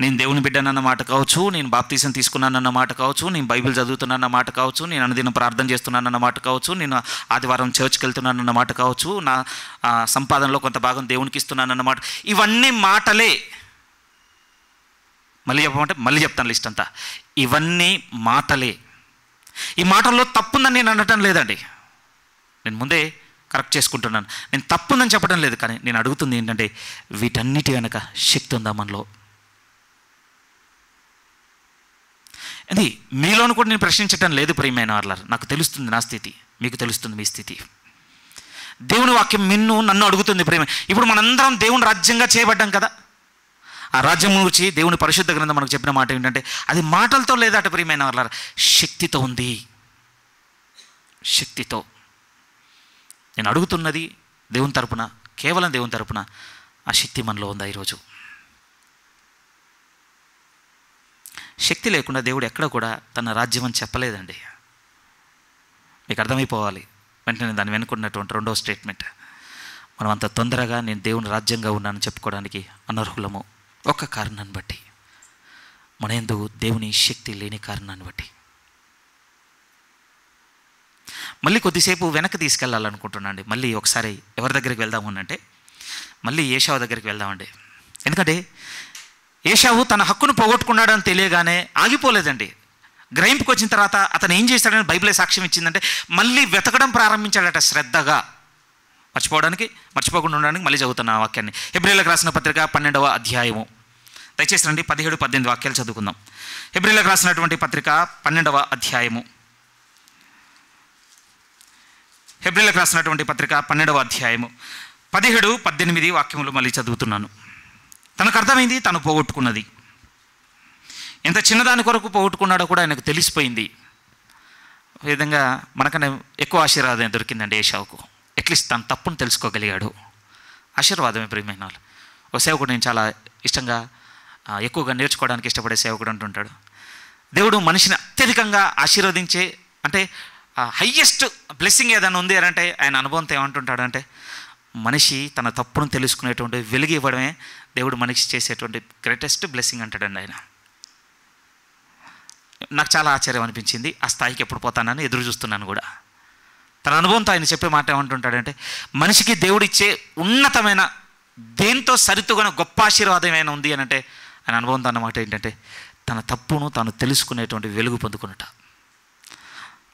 నేను దేవుని బిడ్డనన్న మాట కావచ్చు, నేను బాప్తీసం తీసుకున్నానన్న మాట కావచ్చు, నేను బైబిల్ చదువుతున్నానన్న మాట కావచ్చు, నేను అనుదినం ప్రార్థన చేస్తున్నానన్న మాట కావచ్చు, నేను ఆదివారం చర్చ్కి వెళ్తున్నానన్న మాట కావచ్చు, నా సంపాదనలో కొంత భాగం దేవునికి ఇస్తున్నానన్న మాట, ఇవన్నీ మాటలే. మళ్ళీ చెప్పమంటే మళ్ళీ చెప్తాను లిస్ట్ అంతా. ఇవన్నీ మాటలే. ఈ మాటల్లో తప్పుందని నేను అనటం లేదండి, నేను ముందే కరెక్ట్ చేసుకుంటున్నాను. నేను తప్పుందని చెప్పడం లేదు, కానీ నేను అడుగుతుంది ఏంటంటే, వీటన్నిటి వెనక శక్తి ఉందా మనలో? అది మీలోను కూడా నేను ప్రశ్నించటం లేదు ప్రియమైన వాళ్ళారు. నాకు తెలుస్తుంది నా స్థితి, మీకు తెలుస్తుంది మీ స్థితి. దేవుని వాక్యం నన్ను అడుగుతుంది ప్రేమ. ఇప్పుడు మనందరం దేవుని రాజ్యంగా చేయబడ్డాం కదా. ఆ రాజ్యం గురించి దేవుని పరిశుద్ధ గ్రంథం మనకు చెప్పిన మాట ఏంటంటే అది మాటలతో లేదట ప్రియమైన వాళ్ళారు, శక్తితో ఉంది. శక్తితో. నేను అడుగుతున్నది దేవుని తరపున, కేవలం దేవుని తరపున. ఆ శక్తి మనలో ఉందా ఈరోజు? శక్తి లేకుండా దేవుడు ఎక్కడ కూడా తన రాజ్యం అని చెప్పలేదండి. మీకు అర్థమైపోవాలి. వెంటనే దాన్ని వెనుకున్నటువంటి రెండవ స్టేట్మెంట్, మనం అంత తొందరగా నేను దేవుని రాజ్యంగా ఉన్నానని చెప్పుకోవడానికి అనర్హులము. ఒక కారణాన్ని బట్టి, మన యందు దేవుని శక్తి లేని కారణాన్ని బట్టి. మళ్ళీ కొద్దిసేపు వెనక్కి తీసుకెళ్ళాలనుకుంటున్నాండి. మళ్ళీ ఒకసారి ఎవరి దగ్గరికి వెళ్దాము అంటే మళ్ళీ ఏశావు దగ్గరికి వెళ్దామండి. ఎందుకంటే ఏశావు తన హక్కును పోగొట్టుకున్నాడని తెలియగానే ఆగిపోలేదండి. గ్రహింపుకి వచ్చిన తర్వాత అతను ఏం చేశాడని బైబిలే సాక్ష్యం ఇచ్చిందంటే మళ్ళీ వెతకడం ప్రారంభించాడట శ్రద్ధగా. మర్చిపోకుండా ఉండడానికి మళ్ళీ చదువుతున్న ఆ వాక్యాన్ని. హెబ్రీయులకు రాసిన పత్రిక 12వ అధ్యాయము. దయచేసి రండి 17-18 వాక్యాలు చదువుకుందాం. హెబ్రీయులకు రాసినటువంటి పత్రిక 12వ అధ్యాయము. హెబ్రీయులకు రాసినటువంటి పత్రిక 12వ అధ్యాయము 17-18 వాక్యములు మళ్ళీ చదువుతున్నాను. తనకు అర్థమైంది తను పోగొట్టుకున్నది. ఎంత చిన్నదాని కొరకు పోగొట్టుకున్నాడో కూడా ఆయనకు తెలిసిపోయింది. ఈ విధంగా మనకన్నా ఎక్కువ ఆశీర్వాదం దొరికిందండి ఏశావుకు. అట్లీస్ట్ తన తప్పును తెలుసుకోగలిగాడు. ఆశీర్వాదమే ప్రియమైన వాళ్ళు. ఒక సేవకుడు నేను చాలా ఇష్టంగా ఎక్కువగా నేర్చుకోవడానికి ఇష్టపడే సేవకుడు అంటుంటాడు, దేవుడు మనిషిని అత్యధికంగా ఆశీర్వదించే అంటే హయ్యెస్ట్ బ్లెస్సింగ్ ఏదైనా ఉంది అని అంటే ఆయన అనుభవంతో ఏమంటుంటాడు అంటే మనిషి తన తప్పును తెలుసుకునేటువంటి వెలుగు ఇవ్వడమే దేవుడు మనిషి చేసేటువంటి గ్రేటెస్ట్ బ్లెస్సింగ్ అంటాడండి ఆయన. నాకు చాలా ఆశ్చర్యం అనిపించింది. ఆ స్థాయికి ఎప్పుడు పోతానని ఎదురు చూస్తున్నాను కూడా. తన అనుభవంతో ఆయన చెప్పే మాట ఏమంటుంటాడంటే మనిషికి దేవుడిచ్చే ఉన్నతమైన దేంతో సరితుగా గొప్ప ఆశీర్వాదం ఏమైనా ఉంది అని అంటే ఆయన అనుభవంతో అన్నమాట ఏంటంటే తన తప్పును తాను తెలుసుకునేటువంటి వెలుగు పొందుకున్నట.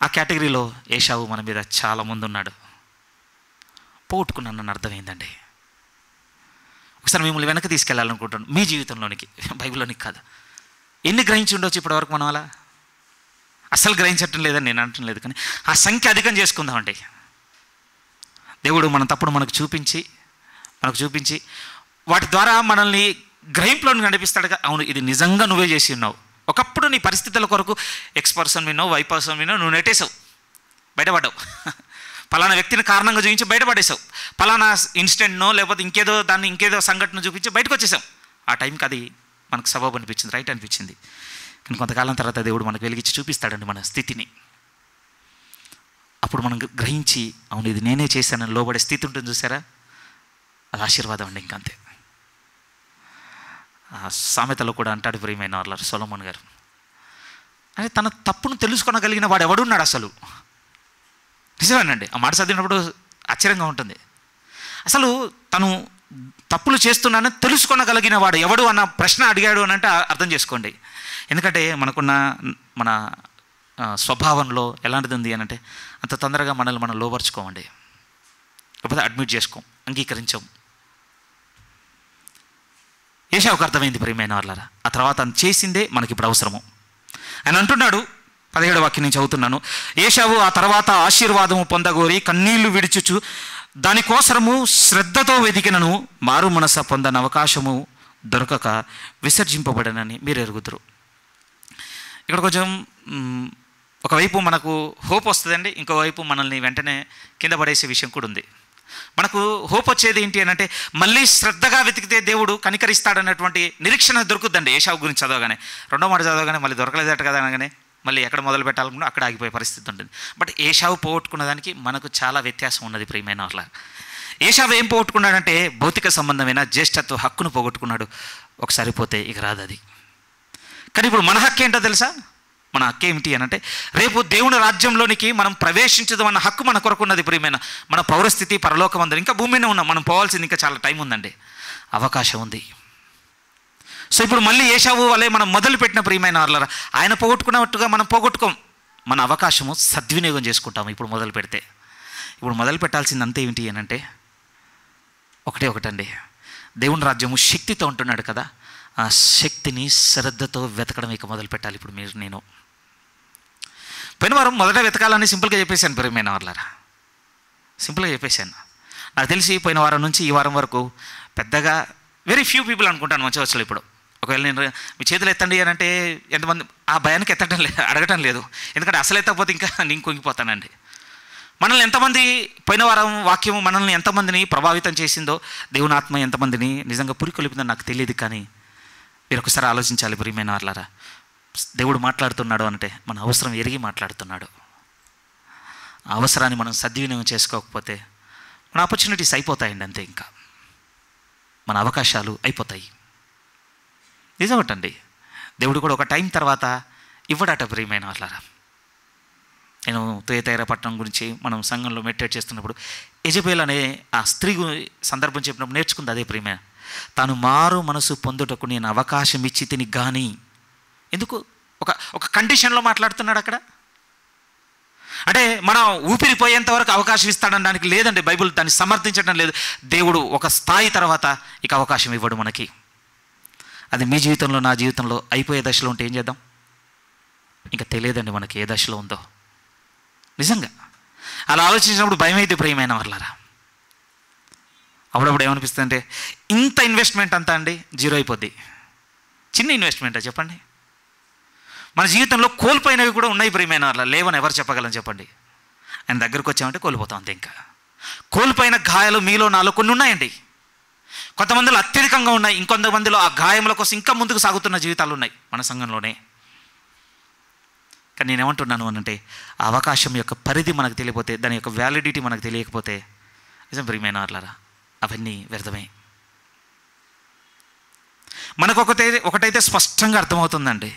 ఆ కేటగిరీలో ఏశావు మన మీద చాలా ముందు ఉన్నాడు. పోగొట్టుకున్నానని అర్థమైందండి. ఒకసారి మిమ్మల్ని వెనక్కి తీసుకెళ్ళాలనుకుంటున్నాను మీ జీవితంలోనికి, బైబిల్లోనికి కాదు. ఎన్ని గ్రహించి ఉండొచ్చు ఇప్పటివరకు మనం? అలా అస్సలు గ్రహించటం లేదని నేను అనటం లేదు, కానీ ఆ సంఖ్య అధికం చేసుకుందామండి. దేవుడు మన తప్పుడు మనకు చూపించి వాటి ద్వారా మనల్ని గ్రహింపులోని నడిపిస్తాడుగా. అవును, ఇది నిజంగా నువ్వే చేసి ఉన్నావు. ఒకప్పుడు నీ పరిస్థితుల కొరకు X% వినో Y% వినో నువ్వు నెట్టేసావు, బయటపడ్డావు. పలానా వ్యక్తిని కారణంగా చూపించి బయటపడేసావు. పలానా ఇన్సిడెంట్నో లేకపోతే ఇంకేదో సంఘటన చూపించి బయటకు వచ్చేసాం. ఆ టైంకి అది మనకు సబబు అనిపించింది, రైట్ అనిపించింది. కానీ కొంతకాలం తర్వాత దేవుడు మనకు వెలిగించి చూపిస్తాడండి మన స్థితిని. అప్పుడు మనం గ్రహించి అవును ఇది నేనే చేశానని లోబడే స్థితి ఉంటుంది చూసారా, అది ఆశీర్వాదం అండి. ఇంకంతే. సామెతలో కూడా అంటాడు ప్రియమైన వాళ్ళ సొలొమోన్ గారు, అంటే తన తప్పును తెలుసుకోగలిగిన వాడు ఎవడున్నాడు అసలు? నిజమేనండి. ఆ మాట చదివినప్పుడు ఆశ్చర్యంగా ఉంటుంది. అసలు తను తప్పులు చేస్తున్నానని తెలుసుకోగలిగిన వాడు ఎవడు అన్న ప్రశ్న అడిగాడు అని అంటే అర్థం చేసుకోండి. ఎందుకంటే మన స్వభావంలో ఎలాంటిది ఉంది అని అంటే అంత తొందరగా మనల్ని మనం లోపరుచుకోమండి, లేకపోతే అడ్మిట్ చేసుకోం, అంగీకరించాం. ఏశావుకు అర్థమైంది ప్రియమైన వాళ్ళారా. ఆ తర్వాత తను చేసిందే మనకి ఇప్పుడు అవసరము. ఆయన అంటున్నాడు 17వ వాక్యం నుంచి చదువుతున్నాను. ఏశావు ఆ తర్వాత ఆశీర్వాదము పొందగోరి కన్నీళ్లు విడిచుచు దానికోసరము శ్రద్ధతో వెతికినను మారు మనస పొందని అవకాశము దొరకక విసర్జింపబడనని మీరు ఎరుగుదురు. ఇక్కడ కొంచెం ఒకవైపు మనకు హోప్ వస్తుందండి, ఇంకోవైపు మనల్ని వెంటనే కింద పడేసే విషయం కూడా ఉంది. మనకు హోప్ వచ్చేది ఏంటి అని అంటే మళ్ళీ శ్రద్ధగా వెతికితే దేవుడు కనికరిస్తాడన్నటువంటి నిరీక్షణ దొరుకుద్దండి. ఏశావు గురించి చదవగానే, రెండో మాట చదవగానే మళ్ళీ దొరకలేదట కదా అనగానే మళ్ళీ ఎక్కడ మొదలు పెట్టాలనుకున్నా అక్కడ ఆగిపోయే పరిస్థితి ఉంటుంది. బట్ ఏశావు పోగొట్టుకున్న దానికి మనకు చాలా వ్యత్యాసం ఉన్నది ప్రియమైన వాళ్ళ. ఏశావు ఏం పోగొట్టుకున్నాడంటే భౌతిక సంబంధమైన జ్యేష్ఠత్వ హక్కును పోగొట్టుకున్నాడు. ఒకసారి పోతే ఇక రాదు అది. కానీ ఇప్పుడు మన హక్కు ఏంటో తెలుసా? మన హక్కు ఏమిటి అని అంటే రేపు దేవుని రాజ్యంలోనికి మనం ప్రవేశించడం అన్న హక్కు మన కొరకు ఉన్నది ప్రియమైన. మన పౌరస్థితి పరలోకం అందరూ ఇంకా భూమి మీద ఉన్నాం, మనం పోవాల్సింది ఇంకా చాలా టైం ఉందండి, అవకాశం ఉంది. సో ఇప్పుడు మళ్ళీ ఏశావు వలె మనం మొదలుపెట్టిన ప్రియమైన వాళ్ళరా ఆయన పోగొట్టుకున్నట్టుగా మనం పోగొట్టుకోం. మన అవకాశము సద్వినియోగం చేసుకుంటాము. ఇప్పుడు మొదలు పెడితే ఇప్పుడు మొదలు పెట్టాల్సింది అంతే ఏమిటి అని అంటే ఒకటండి, దేవుని రాజ్యము శక్తితో ఉంటున్నాడు కదా, ఆ శక్తిని శ్రద్ధతో వెతకడం ఇక మొదలు పెట్టాలి ఇప్పుడు నేను. పోయిన వారం మొదట వెతకాలని సింపుల్గా చెప్పేశాను ప్రియమైన వాళ్ళారా, సింపుల్గా చెప్పేశాను. నాకు తెలిసి పోయిన వారం నుంచి ఈ వారం వరకు పెద్దగా వెరీ ఫ్యూ పీపుల్ అనుకుంటాను మంచి వచ్చలు. ఇప్పుడు ఒకవేళ నేను మీ చేతులు ఎత్తండి అని అంటే ఎంతమంది ఆ భయానికి ఎత్తడం లేదు, అడగటం లేదు. ఎందుకంటే అసలు ఎత్తకపోతే ఇంకా నేను కుంగిపోతానండి. మనల్ని ఎంతమంది పోయిన వారం వాక్యము మనల్ని ఎంతమందిని ప్రభావితం చేసిందో, దేవుని ఆత్మ ఎంతమందిని నిజంగా పురికొలిపిందో నాకు తెలియదు. కానీ మీరు ఒకసారి ఆలోచించాలి ప్రియమైన వాళ్ళారా, దేవుడు మాట్లాడుతున్నాడు అంటే మన అవసరం ఎరిగి మాట్లాడుతున్నాడు. ఆ అవసరాన్ని మనం సద్వినియోగం చేసుకోకపోతే మన ఆపర్చునిటీస్ అయిపోతాయండి, అంతే. ఇంకా మన అవకాశాలు అయిపోతాయి. నిజమటండి, దేవుడు కూడా ఒక టైం తర్వాత ఇవ్వడట ప్రియమైన వాళ్ళారా. నేను తుయతైర పట్టణం గురించి మనం సంఘంలో మెడిటేట్ చేస్తున్నప్పుడు యెజబెల్ అనే ఆ స్త్రీ సందర్భం చెప్పినప్పుడు నేర్చుకుంది అదే ప్రియమైన. తాను మారు మనసు పొందుటకు నేను అవకాశం ఇచ్చి తిని కానీ, ఎందుకు ఒక కండిషన్లో మాట్లాడుతున్నాడు అక్కడ. అంటే మనం ఊపిరిపోయేంత వరకు అవకాశం ఇస్తాడనడానికి లేదండి, బైబిల్ దాన్ని సమర్థించడం లేదు. దేవుడు ఒక స్థాయి తర్వాత ఇక అవకాశం ఇవ్వడు మనకి. అది మీ జీవితంలో నా జీవితంలో అయిపోయే దశలో ఉంటే ఏం చేద్దాం? ఇంకా తెలియదండి మనకి ఏ దశలో ఉందో. నిజంగా అలా ఆలోచించినప్పుడు భయం అయితే ప్రియమైన వాళ్ళారా. అప్పుడప్పుడు ఏమనిపిస్తుంది అంటే ఇంత ఇన్వెస్ట్మెంట్ అంతా అండి జీరో అయిపోద్ది. చిన్న ఇన్వెస్ట్మెంటా చెప్పండి? మన జీవితంలో కోల్పోయినవి కూడా ఉన్నాయి ప్రియమైన వాళ్ళ. లేవని ఎవరు చెప్పగలం చెప్పండి? ఆయన దగ్గరకు వచ్చామంటే కోల్పోతాం అంతే. ఇంకా కోల్పోయిన గాయాలు మీలో నాలో కొన్ని ఉన్నాయండి. కొంతమందిలో అత్యధికంగా ఉన్నాయి, ఇంకొంతమందిలో ఆ గాయముల కోసం ఇంకా ముందుకు సాగుతున్న జీవితాలు ఉన్నాయి మన సంఘంలోనే. కానీ నేనేమంటున్నాను అనంటే, ఆ అవకాశం యొక్క పరిధి మనకు తెలియకపోతే, దాని యొక్క వ్యాలిడిటీ మనకు తెలియకపోతే నిజం ప్రియమైన వాళ్ళారా అవన్నీ వ్యర్థమే. మనకు ఒకటైతే స్పష్టంగా అర్థమవుతుందండి,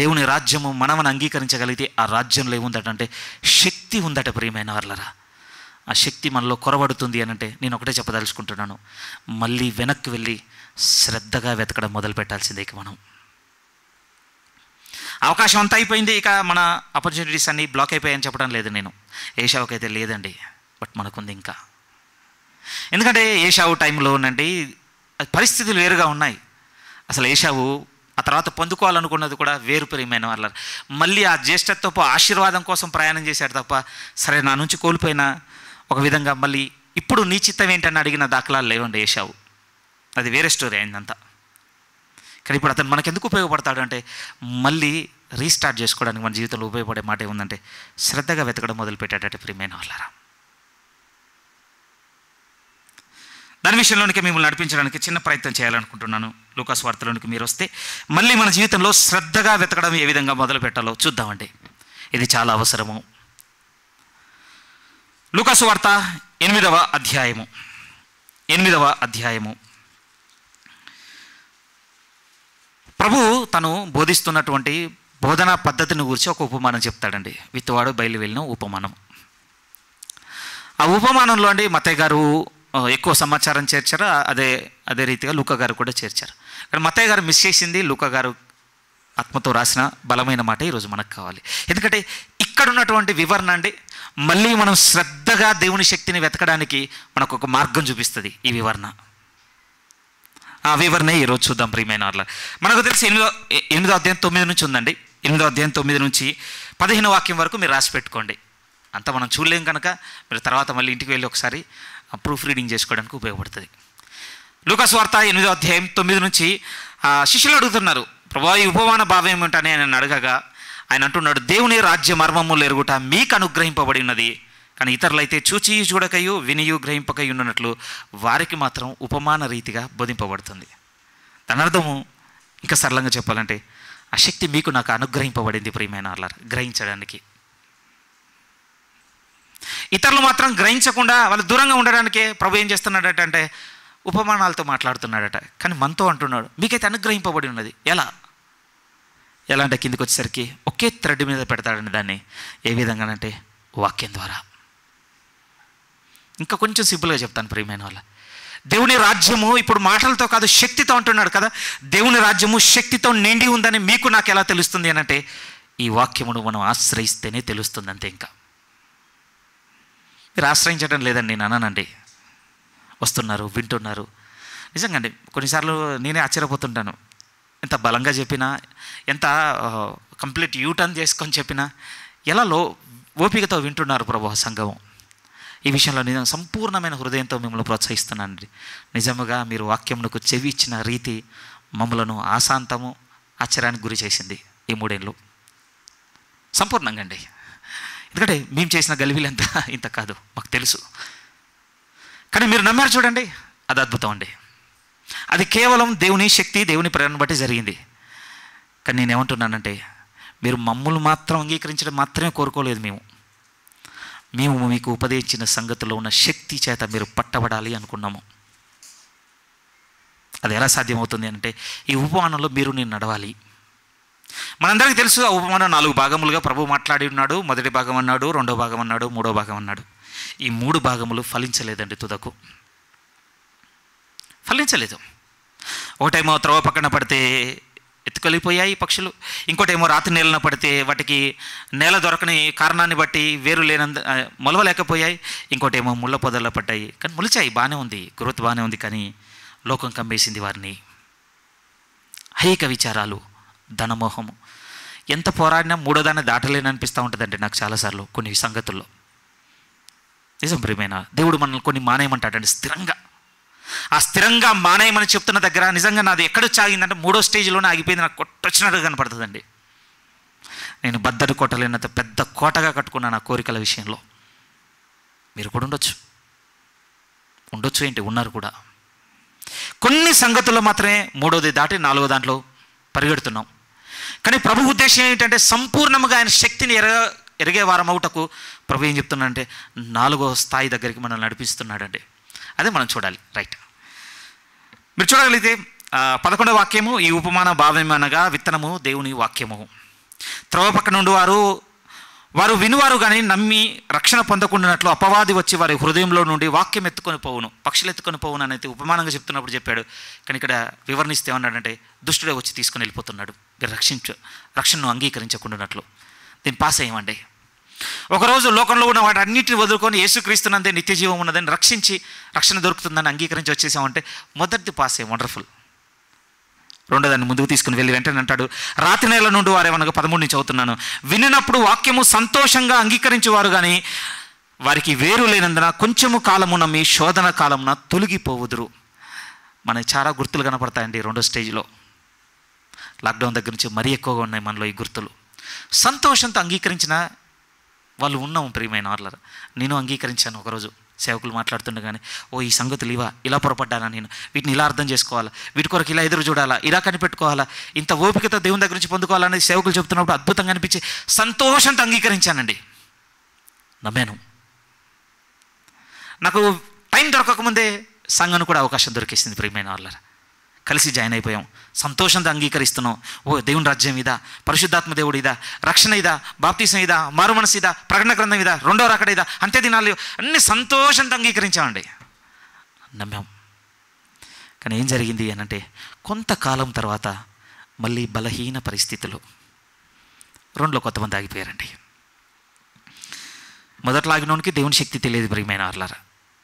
దేవుని రాజ్యము మనమని అంగీకరించగలిగితే ఆ రాజ్యంలో ఏముందటంటే శక్తి ఉందట ప్రియమైన వాళ్ళారా. ఆ శక్తి మనలో కొరబడుతుంది అనంటే నేను ఒకటే చెప్పదలుచుకుంటున్నాను, మళ్ళీ వెనక్కి వెళ్ళి శ్రద్ధగా వెతకడం మొదలు పెట్టాల్సిందే. ఇక మనం అవకాశం అంతా అయిపోయింది, ఇక మన ఆపర్చునిటీస్ అన్నీ బ్లాక్ అయిపోయాయని చెప్పడం లేదు నేను. ఏషావుకైతే లేదండి, బట్ మనకుంది ఇంకా. ఎందుకంటే ఏషావు టైంలోనండి పరిస్థితులు వేరుగా ఉన్నాయి. అసలు ఏషావు ఆ తర్వాత పొందుకోవాలనుకున్నది కూడా వేరు ప్రియమైన వాళ్ళ. మళ్ళీ ఆ జ్యేష్ఠత్వపు ఆశీర్వాదం కోసం ప్రయాణం చేశాడు తప్ప, సరే నా నుంచి కోల్పోయిన ఒక విధంగా మళ్ళీ ఇప్పుడు నీ చిత్తం ఏంటని అడిగిన దాఖలాలు లేవండి ఏషావు. అది వేరే స్టోరీ అయిందంతా. కానీ ఇప్పుడు అతను మనకెందుకు ఉపయోగపడతాడు అంటే, మళ్ళీ రీస్టార్ట్ చేసుకోవడానికి మన జీవితంలో ఉపయోగపడే మాట ఏముందంటే శ్రద్ధగా వెతకడం మొదలుపెట్టాడట ప్రియమైన వాళ్ళారా. దాని విషయంలోనికి మిమ్మల్ని నడిపించడానికి చిన్న ప్రయత్నం చేయాలనుకుంటున్నాను. లూకా సువార్తలోనికి మీరు వస్తే మళ్ళీ మన జీవితంలో శ్రద్ధగా వెతకడం ఏ విధంగా మొదలు పెట్టాలో చూద్దామండి. ఇది చాలా అవసరము. లూకా సువార్త 8వ అధ్యాయము. ప్రభు తను బోధిస్తున్నటువంటి బోధనా పద్ధతిని గురించి ఒక ఉపమానం చెప్తాడండి. విత్తువాడు బయలు వెళ్ళిన ఉపమానం. ఆ ఉపమానంలో అండి మత్తయ్య గారు ఎక్కువ సమాచారం చేర్చారు, అదే రీతిగా లూకా గారు కూడా చేర్చారు. కానీ మత్తయ్య గారు మిస్ చేసింది లూకా గారు ఆత్మతో రాసిన బలమైన మాట ఈరోజు మనకు కావాలి. ఎందుకంటే ఇక్కడ ఉన్నటువంటి వివరణ అండి మళ్ళీ మనం శ్రద్ధగా దేవుని శక్తిని వెతకడానికి మనకు ఒక మార్గం చూపిస్తుంది ఈ వివరణ. ఆ వివరణే ఈరోజు చూద్దాం ప్రియమైన వాళ్ళ. మనకు తెలిసి 8వ అధ్యాయం 9 నుంచి ఉందండి. 8వ అధ్యాయం 9 నుంచి 15వ వాక్యం వరకు మీరు రాసి పెట్టుకోండి. అంతా మనం చూడలేం కనుక మీరు తర్వాత మళ్ళీ ఇంటికి వెళ్ళి ఒకసారి ప్రూఫ్ రీడింగ్ చేసుకోవడానికి ఉపయోగపడుతుంది. లూకా సువార్త 8వ అధ్యాయం 9 నుంచి శిష్యులు అడుగుతున్నారు, ప్రభువా ఈ ఉపమాన భావం ఏమిటని ఆయన అడగగా ఆయన అంటున్నాడు, దేవుని రాజ్య మర్మములు ఎరుగుట మీకు అనుగ్రహింపబడి ఉన్నది, కానీ ఇతరులైతే చూచి చూడకయు వినియు గ్రహింపకయు ఉన్నట్లు వారికి మాత్రం ఉపమాన రీతిగా బోధింపబడుతుంది. దాని అర్థము ఇంకా సరళంగా చెప్పాలంటే ఆ శక్తి మీకు నాకు అనుగ్రహింపబడింది ప్రియమైన వాళ్ళారా గ్రహించడానికి. ఇతరులు మాత్రం గ్రహించకుండా వాళ్ళు దూరంగా ఉండడానికే ప్రభు ఏం చేస్తున్నాడట అంటే ఉపమానాలతో మాట్లాడుతున్నాడట. కానీ మనతో అంటున్నాడు మీకైతే అనుగ్రహింపబడి ఉన్నది. ఎలా అంటే కిందికి వచ్చేసరికి ఒకే థ్రెడ్ మీద పెడతాడండి దాన్ని. ఏ విధంగానంటే వాక్యం ద్వారా. ఇంకా కొంచెం సింపుల్గా చెప్తాను ప్రియమైన వాళ్ళ. దేవుని రాజ్యము ఇప్పుడు మాటలతో కాదు శక్తితో అంటున్నాడు కదా. దేవుని రాజ్యము శక్తితో నిండి ఉందని మీకు నాకు ఎలా తెలుస్తుంది అని అంటే ఈ వాక్యమును మనం ఆశ్రయిస్తేనే తెలుస్తుంది అంతే. ఇంకా మీరు ఆశ్రయించడం లేదండి నేను అన్నానండి. వస్తున్నారు, వింటున్నారు. నిజంగా అండి కొన్నిసార్లు నేనే ఆశ్చర్యపోతుంటాను. ఎంత బలంగా చెప్పినా, ఎంత కంప్లీట్ యూటర్న్ చేసుకొని చెప్పినా ఎలా ఓపికతో వింటున్నారు ప్రభు ఆ సంఘము. ఈ విషయంలో నేను సంపూర్ణమైన హృదయంతో మిమ్మల్ని ప్రోత్సహిస్తున్నానండి. నిజముగా మీరు వాక్యమునకు చెవి ఇచ్చిన రీతి మమ్మలను ఆశాంతము ఆశ్చర్యానికి గురి చేసింది ఈ 3 ఏళ్ళు సంపూర్ణంగా అండి. ఎందుకంటే మేము చేసిన గలిబిలంతా ఇంత కాదు, మాకు తెలుసు. కానీ మీరు నమ్మారు చూడండి, అది అద్భుతం అండి. అది కేవలం దేవుని శక్తి, దేవుని ప్రేరణ బట్టి జరిగింది. కానీ నేనేమంటున్నానంటే, మీరు మమ్మల్ని మాత్రం అంగీకరించడం మాత్రమే కోరుకోలేదు. మేము మీకు ఉపదేశించిన సంగతిలో ఉన్న శక్తి చేత మీరు పట్టబడాలి అనుకున్నాము. అది ఎలా సాధ్యమవుతుంది అంటే, ఈ ఉపమానంలో మీరు నేను నడవాలి. మనందరికీ తెలుసు ఆ ఉపమానం 4 భాగములుగా ప్రభు మాట్లాడి ఉన్నాడు. మొదటి భాగం అన్నాడు, 2వ భాగం అన్నాడు, 3వ భాగం అన్నాడు. ఈ 3 భాగములు ఫలించలేదండి, తుదకు ఫలించలేదు. ఒకటేమో త్రోవ పక్కన పడితే ఎత్తుకెళ్ళిపోయాయి పక్షులు, ఇంకోటేమో రాత్రి నేలన పడితే వాటికి నేల దొరకని కారణాన్ని బట్టి వేరు మొలవలేకపోయాయి, ఇంకోటేమో ముళ్ళ పొదల్లో పడ్డాయి. కానీ మొలిచాయి, బాగానే ఉంది, గ్రోత్ బాగానే ఉంది. కానీ లోకం కమ్మేసింది వారిని. ఐహిక విచారాలు, ధనమోహము, ఎంత పోరాడినా 3వ దాన్ని దాటలేని అనిపిస్తూ ఉంటుందండి నాకు చాలాసార్లు కొన్ని సంగతుల్లో. నిజం ప్రియమైన దేవుడు మనల్ని కొన్ని మానేయమంటాడండి స్థిరంగా. ఆ స్థిరంగా మానేయమని చెప్తున్న దగ్గర నిజంగా నాది ఎక్కడొచ్చి ఆగిందంటే 3వ స్టేజ్లోనే ఆగిపోయింది. నాకు కొట్టొచ్చినట్టుగా కనపడుతుందండి. నేను బద్దడు కొట్టలేనంత పెద్ద కోటగా కట్టుకున్నాను ఆ కోరికల విషయంలో. మీరు కూడా ఉండొచ్చు ఏంటి, ఉన్నారు కూడా. కొన్ని సంగతుల్లో మాత్రమే 3వది దాటి 4వ దాంట్లో పరిగెడుతున్నాం. కానీ ప్రభు ఉద్దేశం ఏంటంటే, సంపూర్ణంగా ఆయన శక్తిని ఎరిగే వారం అవుటకు ప్రభు ఏం చెప్తున్నాడంటే 4వ స్థాయి దగ్గరికి మనల్ని నడిపిస్తున్నాడండి. అదే మనం చూడాలి. రైట్, మీరు చూడగలిగితే 11వ వాక్యము, ఈ ఉపమాన భావం అనగా విత్తనము దేవుని వాక్యము. త్రోవ పక్క నుండి వారు వినువారు కానీ నమ్మి రక్షణ పొందకుండానట్లు అపవాది వచ్చి వారి హృదయంలో నుండి వాక్యం ఎత్తుకొని పోవును, పక్షులు ఎత్తుకొని పోవును అనేది ఉపమానంగా చెప్తున్నప్పుడు చెప్పాడు. కానీ ఇక్కడ వివరణిస్తే ఏమన్నాడంటే, దుష్టుడే వచ్చి తీసుకొని వెళ్ళిపోతున్నాడు, మీరు రక్షణను అంగీకరించకుండానట్లు. దీన్ని పాస్ అయ్యమండి. ఒకరోజు లోకంలో ఉన్న వాటి అన్నింటిని వదులుకొని యేసుక్రీస్తునందే నిత్య జీవం ఉన్నదని రక్షణ దొరుకుతుందని అంగీకరించి వచ్చేసామంటే మొదటిది పాస్ అయ్యి వండర్ఫుల్. 2వ దాన్ని ముందుకు తీసుకుని వెళ్ళి వెంటనే అంటాడు, రాత్రి నేల నుండి వారేమనగా 13 నుంచి చదువుతున్నాను, వినినప్పుడు వాక్యము సంతోషంగా అంగీకరించేవారు కానీ వారికి వేరు లేనందున కొంచెము కాలము నమ్మి శోధన కాలమున తొలగిపోవుదురు. మనకి చాలా గుర్తులు కనపడతాయండి 2వ స్టేజ్లో. లాక్డౌన్ దగ్గర నుంచి మరీ ఎక్కువగా ఉన్నాయి మనలో ఈ గుర్తులు. సంతోషంతో అంగీకరించిన వాళ్ళు ఉన్నాము ప్రియమైన వాళ్ళ. నేను అంగీకరించాను. ఒకరోజు సేవకులు మాట్లాడుతుండగానే, ఈ సంగతులు ఇలా పొరపడ్డానా, నేను వీటిని ఇలా అర్థం చేసుకోవాలా, వీటి కొరకు ఇలా ఎదురు చూడాలా, ఇలా కనిపెట్టుకోవాలా, ఇంత ఓపికతో దేవుని దగ్గర నుంచి పొందుకోవాలనేది సేవకులు చెప్తున్నప్పుడు అద్భుతంగా అనిపించి సంతోషంతో అంగీకరించానండి, నమ్మాను. నాకు టైం దొరకకముందే సంఘానికి కూడా అవకాశం దొరికేసింది ప్రియమైన వాళ్ళ. కలిసి జాయిన్ అయిపోయాం, సంతోషంతో అంగీకరిస్తున్నాం. దేవుని రాజ్యం ఇదా, పరిశుద్ధాత్మ దేవుడు ఇదా, రక్షణ ఇదా, బాప్తీసం ఇదా, మారు మనసు ఇదా, ప్రకటన గ్రంథం ఇదా, 2వ రాకడ ఇదా, అంత్య దినాలు, అన్ని సంతోషంతో అంగీకరించామండి, నమ్మాం. కానీ ఏం జరిగింది అనంటే, కొంతకాలం తర్వాత మళ్ళీ బలహీన పరిస్థితులు 2లో కొంతమంది ఆగిపోయారండి. మొదట్లాగినోనికి దేవుని శక్తి తెలియదు ప్రియమైన వాళ్ళారా,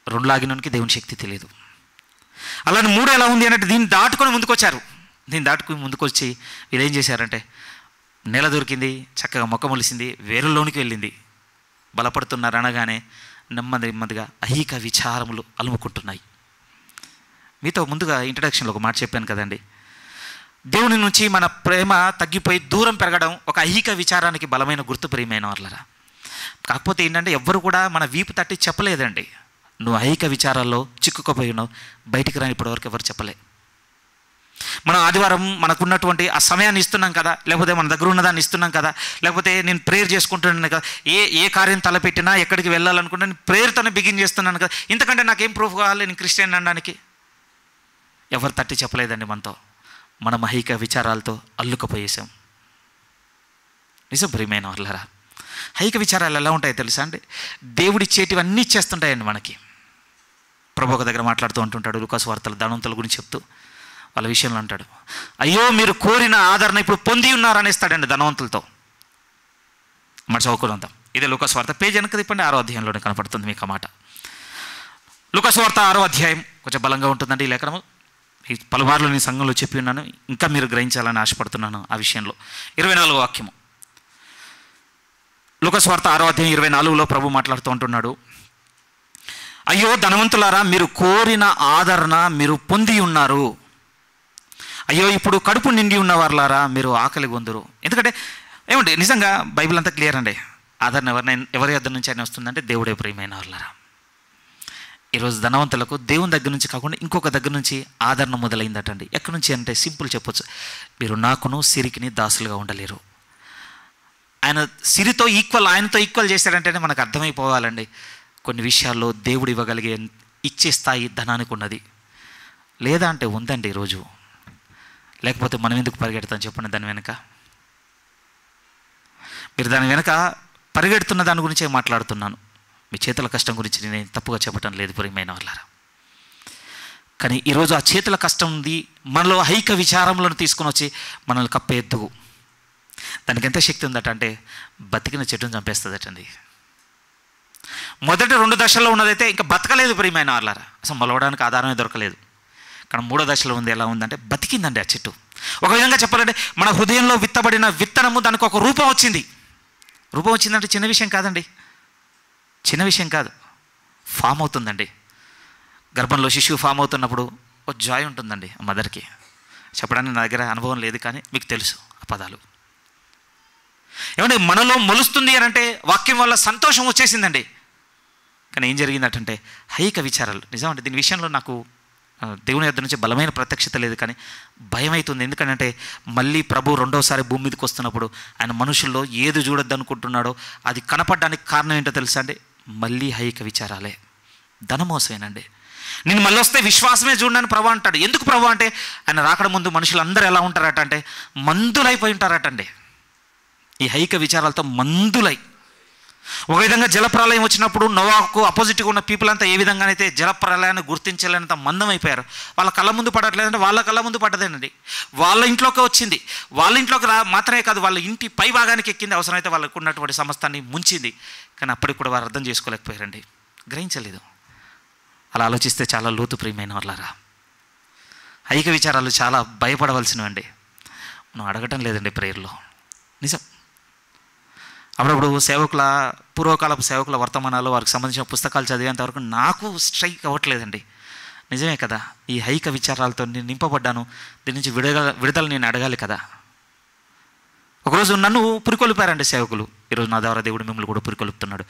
2లో ఆగినోనికి దేవుని శక్తి తెలియదు. అలానే 3 ఎలా ఉంది అంటే, దీన్ని దాటుకొని ముందుకు వచ్చి వీళ్ళు ఏం చేశారంటే, నేల దొరికింది, చక్కగా మొక్క మొలిసింది, వేరులోనికి వెళ్ళింది, బలపడుతున్నారు అనగానే నెమ్మదిగా ఐహిక విచారములు అలుముకుంటున్నాయి. మీతో ముందుగా ఇంట్రడక్షన్లో ఒక మాట చెప్పాను కదండి, దేవుని నుంచి మన ప్రేమ తగ్గిపోయి దూరం పెరగడం ఒక ఐహిక విచారానికి బలమైన గుర్తు ప్రియమైన వాళ్ళరా. కాకపోతే ఏంటంటే, ఎవ్వరు కూడా మన వీపు తట్టి చెప్పలేదండి, నువ్వు ఐహిక విచారాల్లో చిక్కుకుపోయి ఉన్నావు, బయటికి రాని ఇప్పటివరకు ఎవరు చెప్పలే. మనం ఆదివారం మనకున్నటువంటి ఆ సమయాన్ని ఇస్తున్నాం కదా, లేకపోతే మన దగ్గర ఉన్నదాన్ని ఇస్తున్నాం కదా, లేకపోతే నేను ప్రేయర్ చేసుకుంటున్నాను కదా, ఏ కార్యం తలపెట్టినా ఎక్కడికి వెళ్ళాలనుకుంటే నేను ప్రేయర్తోనే బిగిన్ చేస్తున్నాను కదా, ఇంతకంటే నాకేం ప్రూఫ్ కావాలి నేను క్రిస్టియన్ అనడానికి? ఎవరు తట్టి చెప్పలేదండి మనతో. మనం ఐహిక విచారాలతో అల్లుకపోయేసాం. నిజం ప్రియమైన వాళ్ళరా, ఐహిక విచారాలు ఎలా ఉంటాయో తెలుసా అండి, దేవుడిచ్చేటివన్నీ ఇచ్చేస్తుంటాయండి మనకి. ప్రభు ఒక దగ్గర మాట్లాడుతూ ఉంటుంటాడు, లూకాసు వార్తలు ధనవంతుల గురించి చెప్తూ వాళ్ళ విషయంలో అంటాడు, అయ్యో మీరు కోరిన ఆదరణ ఇప్పుడు పొంది ఉన్నారనేస్తాడండి ధనవంతులతో. మరి చదువుకున్నాం, ఇదే లూకాసు వార్త, పేజీ వెనక తిప్పండి, 6వ అధ్యాయంలోనే కనపడుతుంది మీకు ఆ మాట. లూకాసు వార్త 6వ అధ్యాయం కొంచెం బలంగా ఉంటుందండి ఈ లేఖనము. ఈ పలుమార్లు నేను సంఘంలో చెప్పి ఉన్నాను, ఇంకా మీరు గ్రహించాలని ఆశపడుతున్నాను ఆ విషయంలో. 24వ వాక్యము, లూకా సువార్త 6:24 ప్రభు మాట్లాడుతూ ఉంటున్నాడు, అయ్యో ధనవంతులారా, మీరు కోరిన ఆదరణ మీరు పొంది ఉన్నారు. అయ్యో ఇప్పుడు కడుపు నిండి ఉన్నవారులారా, మీరు ఆకలి గొందురు. ఎందుకంటే ఏమండి, నిజంగా బైబిల్ అంతా క్లియర్ అండి. ఆదరణ ఎవరి దగ్గర నుంచి అయినా వస్తుందంటే దేవుడే ప్రియమైన వాళ్ళారా. ఈరోజు ధనవంతులకు దేవుని దగ్గర నుంచి కాకుండా ఇంకొక దగ్గర నుంచి ఆదరణ మొదలైందటండి. ఎక్కడి నుంచి అంటే సింపుల్ చెప్పొచ్చు, మీరు నాకును సిరికిని దాసులుగా ఉండలేరు. ఆయన సిరితో ఆయనతో ఈక్వల్ చేశాడంటేనే మనకు అర్థమైపోవాలండి. కొన్ని విషయాల్లో దేవుడు ఇవ్వగలిగే ఇచ్చే స్థాయి ధనానికి ఉన్నది. లేదా అంటే ఉందండి ఈరోజు. లేకపోతే మనం ఎందుకు పరిగెడతాం చెప్పండి దాని వెనుక? మీరు దాని వెనుక పరిగెడుతున్న దాని గురించే మాట్లాడుతున్నాను. మీ చేతుల కష్టం గురించి నేను తప్పుగా చెప్పటం లేదు ప్రియమైన వాళ్ళారా. కానీ ఈరోజు ఆ చేతుల కష్టం ఉంది మనలో హైక విచారములను తీసుకొని వచ్చి మనల్ని కప్పేద్దు. దానికి ఎంత శక్తి ఉందట అంటే బతికిన చెట్టును చంపేస్తుందటండి. మొదటి 2 దశల్లో ఉన్నదైతే ఇంకా బతకలేదు ప్రియమైన వాళ్ళారా, అసలు మొలవడానికి ఆధారమే దొరకలేదు. కానీ 3వ దశలో ఉంది ఎలా ఉందంటే బతికిందండి ఆ చెట్టు. ఒక విధంగా చెప్పాలంటే మన హృదయంలో విత్తబడిన విత్తనము దానికి ఒక రూపం వచ్చింది. రూపం వచ్చిందంటే చిన్న విషయం కాదండి, చిన్న విషయం కాదు. ఫామ్ అవుతుందండి. గర్భంలో శిశువు ఫామ్ అవుతున్నప్పుడు ఒక జాయ్ ఉంటుందండి ఆ మదర్కి. చెప్పడానికి నా దగ్గర అనుభవం లేదు, కానీ మీకు తెలుసు ఆ పదాలు. ఏమంటే మనలో మొలుస్తుంది అని అంటే వాక్యం వల్ల సంతోషం వచ్చేసిందండి. కానీ ఏం జరిగిందంటే హైక విచారాలు. నిజమంటే దీని విషయంలో నాకు దేవుని యొద్ద నుంచి బలమైన ప్రత్యక్షత లేదు, కానీ భయం అవుతుంది. ఎందుకంటే మళ్ళీ ప్రభు 2వసారి భూమి మీదకి వస్తున్నప్పుడు ఆయన మనుషుల్లో ఏది చూడొద్దు అనుకుంటున్నాడో అది కనపడడానికి కారణం ఏంటో తెలుసా అండి? మళ్ళీ హైక విచారాలే, ధనమోసమేనండి. నేను మళ్ళీ వస్తే విశ్వాసమే చూడని ప్రభు అంటాడు. ఎందుకు ప్రభు అంటే ఆయన రాకడ ముందు మనుషులు అందరూ ఎలా ఉంటారట అంటే మందులైపోయి ఉంటారటండి. ఈ హైక విచారాలతో మందులై, ఒక విధంగా జలప్రలయం వచ్చినప్పుడు నోవాహుకు అపోజిట్గా ఉన్న పీపుల్ అంతా ఏ విధంగానైతే జలప్రలయాన్ని గుర్తించలేనంత మందం అయిపోయారు. వాళ్ళ కళ్ళ ముందు పడట్లేదంటే వాళ్ళ కళ్ళ ముందు పడ్డదేనండి. వాళ్ళ ఇంట్లోకి వచ్చింది. వాళ్ళ ఇంట్లోకి మాత్రమే కాదు, వాళ్ళ ఇంటి పై భాగానికి ఎక్కింది. అవసరమైతే వాళ్ళకు ఉన్నటువంటి సమస్తాన్ని ముంచింది. కానీ అప్పటికి కూడా వారు అర్థం చేసుకోలేకపోయారండి, గ్రహించలేదు. అలా ఆలోచిస్తే చాలా లోతు ప్రియమైన వాళ్ళారా. హైక విచారాలు చాలా భయపడవలసినవండి. మనం అడగటం లేదండి ప్రేయర్లో, నిజం. అప్పుడప్పుడు పూర్వకాలపు సేవకుల వర్తమానాలు వారికి సంబంధించిన పుస్తకాలు చదివేంత వరకు నాకు స్ట్రైక్ అవ్వట్లేదండి. నిజమే కదా, ఈ హైక విచారాలతో నేను నింపబడ్డాను, దీని నుంచి విడుదల నేను అడగాలి కదా. ఒకరోజు నన్ను పురికొల్పారండి సేవకులు. ఈరోజు నా ద్వారా దేవుడు మిమ్మల్ని కూడా పురికొల్పుతున్నాడు.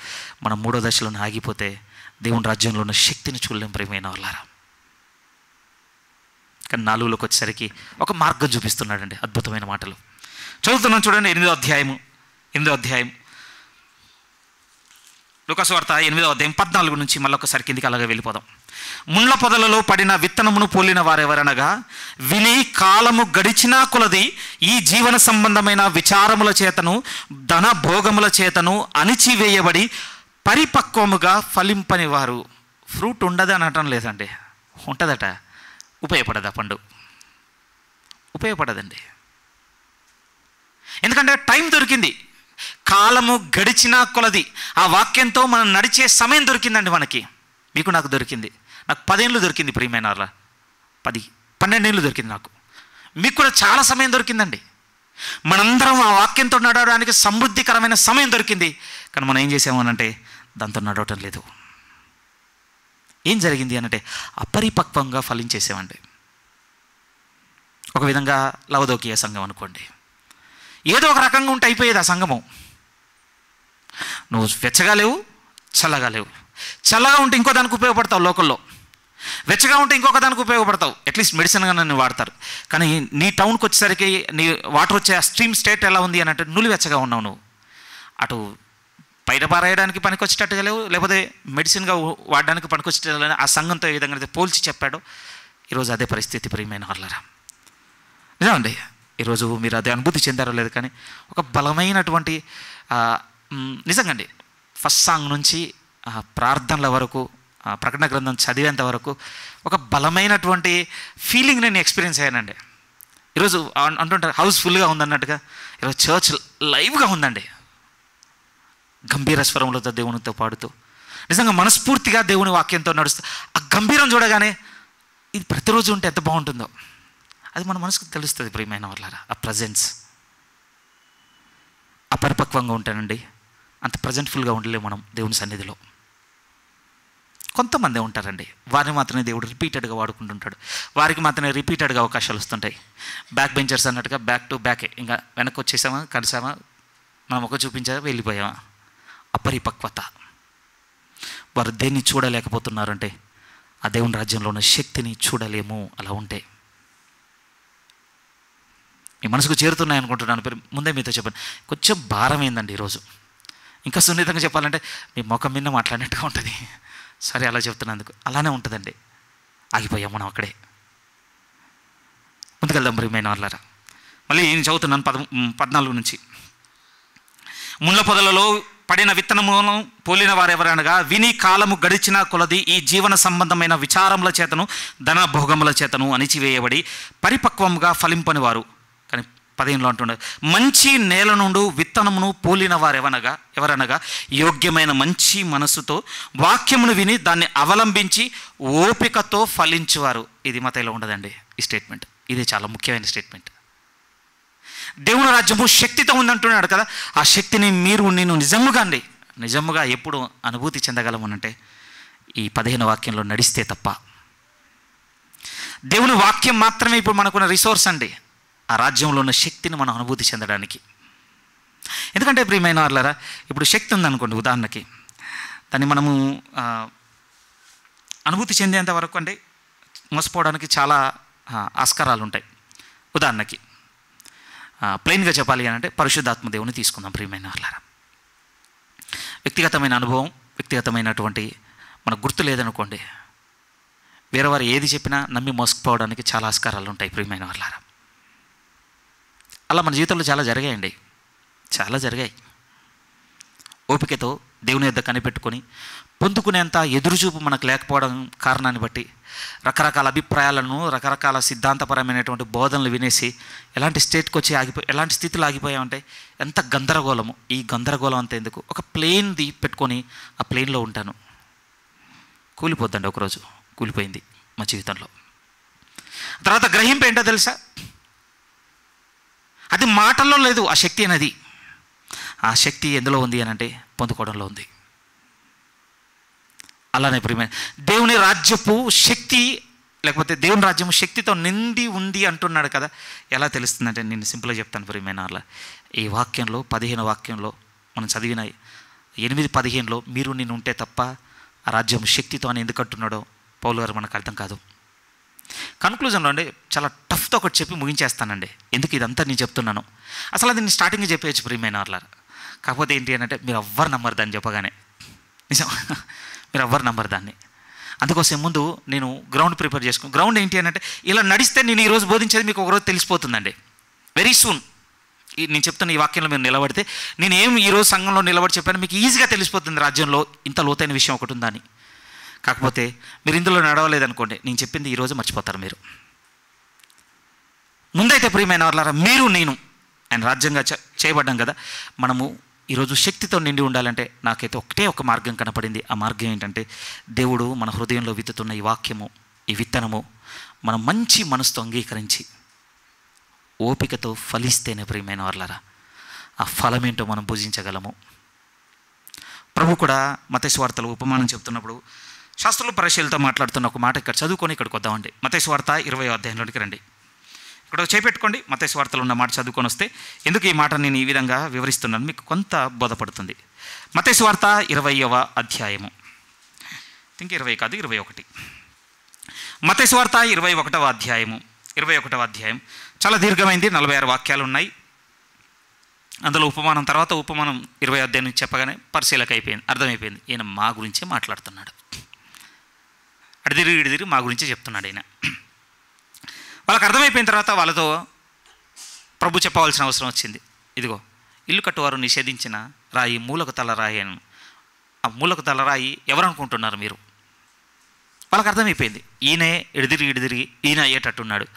మనం 3వ దశలో ఆగిపోతే దేవుని రాజ్యంలో ఉన్న శక్తిని చూడలేం ప్రియమైన వాళ్ళారా. కానీ 4లోకి వచ్చేసరికి ఒక మార్గం చూపిస్తున్నాడండి. అద్భుతమైన మాటలు చదువుతున్నాను చూడండి. 8వ అధ్యాయం లూకా సువార్త 8వ అధ్యాయం 14 నుంచి మళ్ళొకసారి కిందికి అలాగే వెళ్ళిపోదాం. ముళ్ళ పొదలలో పడిన విత్తనమును పోలిన వారెవరనగా విని కాలము గడిచినా కొలది ఈ జీవన సంబంధమైన విచారముల చేతను ధన భోగముల చేతను అణిచివేయబడి పరిపక్వముగా ఫలింపని వారు. ఫ్రూట్ ఉండదు అని అనటం లేదండి, ఉంటుందట. ఉపయోగపడదా పండు? ఉపయోగపడదండి. ఎందుకంటే టైం దొరికింది, కాలము గడిచినా కొలది. ఆ వాక్యంతో మనం నడిచే సమయం దొరికిందండి మనకి. మీకు నాకు దొరికింది. నాకు 10 ఏళ్ళు దొరికింది ప్రియమైన వాళ్ళ, 12 ఏళ్ళు దొరికింది నాకు. మీకు కూడా చాలా సమయం దొరికిందండి. మనందరం ఆ వాక్యంతో నడవడానికి సమృద్ధికరమైన సమయం దొరికింది. కానీ మనం ఏం చేసామనంటే దాంతో నడవటం లేదు. ఏం జరిగింది అనంటే అపరిపక్వంగా ఫలించేసామండి. ఒక విధంగా లవదోకీయ సంఘం అనుకోండి, ఏదో ఒక రకంగా ఉంటే అయిపోయేది ఆ సంఘము. నువ్వు వెచ్చగా లేవు, చల్లగా లేవు. చల్లగా ఉంటే ఇంకో దానికి ఉపయోగపడతావు లోకల్లో, వెచ్చగా ఉంటే ఇంకొక దానికి ఉపయోగపడతావు. అట్లీస్ట్ మెడిసిన్గా నన్ను వాడతారు. కానీ నీ టౌన్కి వచ్చేసరికి నీ వాటర్ వచ్చే స్ట్రీమ్ స్టేట్ ఎలా ఉంది అని అంటే నువ్వు వెచ్చగా ఉన్నావు. నువ్వు అటు బయట పారేయడానికి పనికొచ్చేటట్టుగా లేవు, లేకపోతే మెడిసిన్గా వాడడానికి పనికొచ్చేటట్టు. ఆ సంఘంతో ఏ విధంగా అయితే పోల్చి చెప్పాడో ఈరోజు అదే పరిస్థితి ప్రియమైన వాళ్ళరా. నిజమండి, ఈరోజు మీరు అదే అనుభూతి చెందారో లేదు, కానీ ఒక బలమైనటువంటి నిజంగా అండి, ఫస్ట్ సాంగ్ నుంచి ప్రార్థనల వరకు, ప్రకటన గ్రంథం చదివేంత వరకు ఒక బలమైనటువంటి ఫీలింగ్ నేను ఎక్స్పీరియన్స్ అయ్యానండి. ఈరోజు అంటుంటారు హౌస్ఫుల్గా ఉందన్నట్టుగా, ఈరోజు చర్చ్ లైవ్గా ఉందండి. గంభీర స్వరంలో దేవునితో పాడుతూ నిజంగా మనస్ఫూర్తిగా దేవుని వాక్యంతో నడుస్తూ ఆ గంభీరం చూడగానే ఇది ప్రతిరోజు ఉంటే ఎంత బాగుంటుందో అది మన మనసుకు తెలుస్తుంది ప్రియమైన వాళ్ళారా. ఆ ప్రజెన్స్ అపరిపక్వంగా ఉంటానండి, అంత ప్రజెంట్ఫుల్గా ఉండలేము మనం దేవుని సన్నిధిలో. కొంతమంది ఉంటారండి, వారిని మాత్రమే దేవుడు రిపీటెడ్గా వాడుకుంటుంటాడు. వారికి మాత్రమే రిపీటెడ్గా అవకాశాలు వస్తుంటాయి. బ్యాక్ బెంచర్స్ అన్నట్టుగా బ్యాక్ టు బ్యాకే, ఇంకా వెనక్కి వచ్చేసామా, కలిసామా, మనం ఒక చూపించామా, వెళ్ళిపోయామా. అపరిపక్వత. వారు దేన్ని చూడలేకపోతున్నారంటే ఆ దేవుని రాజ్యంలో ఉన్న శక్తిని చూడలేము. అలా ఉంటే మీ మనసుకు చేరుతున్నాయి అనుకుంటున్నాను. ముందే మీతో చెప్పాను, కొంచెం భారమైందండి ఈరోజు. ఇంకా సున్నితంగా చెప్పాలంటే మీ ముఖం మీద మాట్లాడినట్టుగా ఉంటుంది. సరే, అలా చెప్తున్నందుకు అలానే ఉంటుందండి. ఆగిపోయాం మనం అక్కడే. ముందుకెళ్దాం ప్రియమైన వాళ్ళారా. మళ్ళీ నేను చదువుతున్నాను 14 నుంచి. ముళ్ళ పొదలలో పడిన విత్తనములను పోలిన వారెవరనగా విని కాలము గడిచిన కొలది ఈ జీవన సంబంధమైన విచారముల చేతను ధన భోగముల చేతను అణిచివేయబడి పరిపక్వముగా ఫలింపని వారు. కానీ 15లో అంటున్నారు, మంచి నేల నుండి విత్తనమును పోలిన ఎవరనగా యోగ్యమైన మంచి మనస్సుతో వాక్యమును విని దాన్ని అవలంబించి ఓపికతో ఫలించువారు. ఇది మత్తయిలో ఉండదండి ఈ స్టేట్మెంట్. ఇదే చాలా ముఖ్యమైన స్టేట్మెంట్. దేవుని రాజ్యము శక్తితో ఉందంటున్నాడు కదా. ఆ శక్తిని నేను నిజముగా ఎప్పుడు అనుభూతి చెందగలమనంటే ఈ 15 వాక్యంలో నడిస్తే తప్ప. దేవుని వాక్యం మాత్రమే ఇప్పుడు మనకున్న రిసోర్స్ అండి, ఆ రాజ్యంలో ఉన్న శక్తిని మనం అనుభూతి చెందడానికి. ఎందుకంటే ప్రియమైన వాళ్ళారా, ఇప్పుడు శక్తి ఉందనుకోండి, ఉదాహరణకి దాన్ని మనము అనుభూతి చెందేంత వరకు అంటే మోసపోవడానికి చాలా ఆస్కారాలు ఉంటాయి. ఉదాహరణకి ప్లెయిన్గా చెప్పాలి అని అంటే పరిశుద్ధాత్మ దేవుని తీసుకుందాం ప్రియమైన వాళ్ళారా. వ్యక్తిగతమైన అనుభవం, వ్యక్తిగతమైనటువంటి మనకు గుర్తు లేదనుకోండి, వేరే వారు ఏది చెప్పినా నమ్మి మోసపోవడానికి చాలా ఆస్కారాలు ఉంటాయి ప్రియమైన వాళ్ళారా. అలా మన జీవితంలో చాలా జరిగాయండి, చాలా జరిగాయి. ఓపికతో దేవుని యొద్ద కనిపెట్టుకొని పొందుకునేంత ఎదురుచూపు మనకు లేకపోవడం కారణాన్ని బట్టి రకరకాల అభిప్రాయాలను, రకరకాల సిద్ధాంతపరమైనటువంటి బోధనలు వినేసి ఎలాంటి స్థితిలో ఆగిపోయామంటే ఎంత గందరగోళము. ఈ గందరగోళం అంతా ఎందుకు? ఒక ప్లేన్ది పెట్టుకొని ఆ ప్లేన్లో ఉంటాను, కూలిపోద్దండి. ఒకరోజు కూలిపోయింది మా జీవితంలో. తర్వాత గ్రహింపు ఏంటో తెలుసా? అది మాటల్లో లేదు, ఆ శక్తి అనేది. ఆ శక్తి ఎందులో ఉంది అని అంటే పొందుకోవడంలో ఉంది. అలానే ప్రియమైన దేవుని రాజ్యపు శక్తి, లేకపోతే దేవుని రాజ్యము శక్తితో నిండి ఉంది అంటున్నాడు కదా. ఎలా తెలుస్తుందంటే నేను సింపుల్గా చెప్తాను ప్రియమైన వాళ్ళ. ఈ వాక్యంలో 15 వాక్యంలో మనం చదివిన 8-15లో నేను ఉంటే తప్ప ఆ రాజ్యం శక్తితో అని ఎందుకు అంటున్నాడో పౌలు గారు మనకు అర్థం కాదు. కన్క్లూజన్లో అండి చాలా టఫ్తో ఒకటి చెప్పి ముగించేస్తానండి. ఎందుకు ఇదంతా నేను చెప్తున్నాను? అసలు అది నేను స్టార్టింగ్ చెప్పేయచ్చు ప్రియమైన వాళ్ళ. కాకపోతే ఏంటి అని అంటే మీరు ఎవ్వరు నమ్మరు దాన్ని చెప్పగానే. నిజం, మీరు ఎవ్వరు నమ్మరు దాన్ని. అందుకోసం ముందు నేను గ్రౌండ్ ప్రిపేర్ చేసుకున్నాను. గ్రౌండ్ ఏంటి అని అంటే ఇలా నడిస్తే నేను ఈరోజు బోధించేది మీకు ఒకరోజు తెలిసిపోతుందండి. వెరీ సూన్ నేను చెప్తున్న ఈ వాక్యంలో మీరు నిలబడితే నేను ఈరోజు సంఘంలో నిలబడి చెప్పాను మీకు ఈజీగా తెలిసిపోతుంది రాజ్యంలో ఇంత లోతైన విషయం ఒకటి ఉందని. కాకపోతే మీరు ఇందులో నడవలేదనుకోండి, నేను చెప్పింది ఈరోజు మర్చిపోతారు మీరు. ముందైతే ప్రియమైన వాళ్ళారా, నేను ఆయన రాజ్యంగా చేయబడ్డాం కదా. మనము ఈరోజు శక్తితో నిండి ఉండాలంటే నాకైతే ఒకటే ఒక మార్గం కనపడింది. ఆ మార్గం ఏంటంటే దేవుడు మన హృదయంలో విత్తుతున్న ఈ వాక్యము, ఈ విత్తనము మనం మంచి మనసుతో అంగీకరించి ఓపికతో ఫలిస్తేనే ప్రియమైన వాళ్ళారా ఆ ఫలం ఏంటో మనం భుజించగలము. ప్రభు కూడా మత్తయి సువార్తలో ఉపమానం చెప్తున్నప్పుడు శాస్త్రులు పరిశీలతో మాట్లాడుతున్న ఒక మాట ఇక్కడ చదువుకొని ఇక్కడికి వద్దామండి. మత్తయి సువార్త 20వ అధ్యాయంలోనికి రండి. ఇక్కడ చేపెట్టుకోండి. మత్తయి సువార్తలో ఉన్న మాట చదువుకొని వస్తే ఎందుకు ఈ మాట నేను ఈ విధంగా వివరిస్తున్నాను మీకు కొంత బోధపడుతుంది. మత్తయి సువార్త 20వ అధ్యాయము, 20 కాదు 21. మత్తయి సువార్త 21వ అధ్యాయము, 21వ అధ్యాయం చాలా దీర్ఘమైంది, 46 వాక్యాలు ఉన్నాయి. అందులో ఉపమానం తర్వాత ఉపమానం 20వ అధ్యాయం నుంచి చెప్పగానే పరిశీలక అయిపోయింది, అర్థమైపోయింది ఈయన మా గురించే మాట్లాడుతున్నాడు. అటు తిరిగి మా గురించే చెప్తున్నాడు ఈయన. వాళ్ళకి అర్థమైపోయిన తర్వాత వాళ్ళతో ప్రభు చెప్పవలసిన అవసరం వచ్చింది. ఇదిగో ఇల్లు కట్టువారు నిషేధించిన రాయి మూలకు తలరాయి అని. ఆ మూలకు తలరాయి ఎవరు అనుకుంటున్నారు మీరు? వాళ్ళకి అర్థమైపోయింది ఈయనే ఎడిదిరిగి ఈయన అయ్యేటట్టున్నాడు.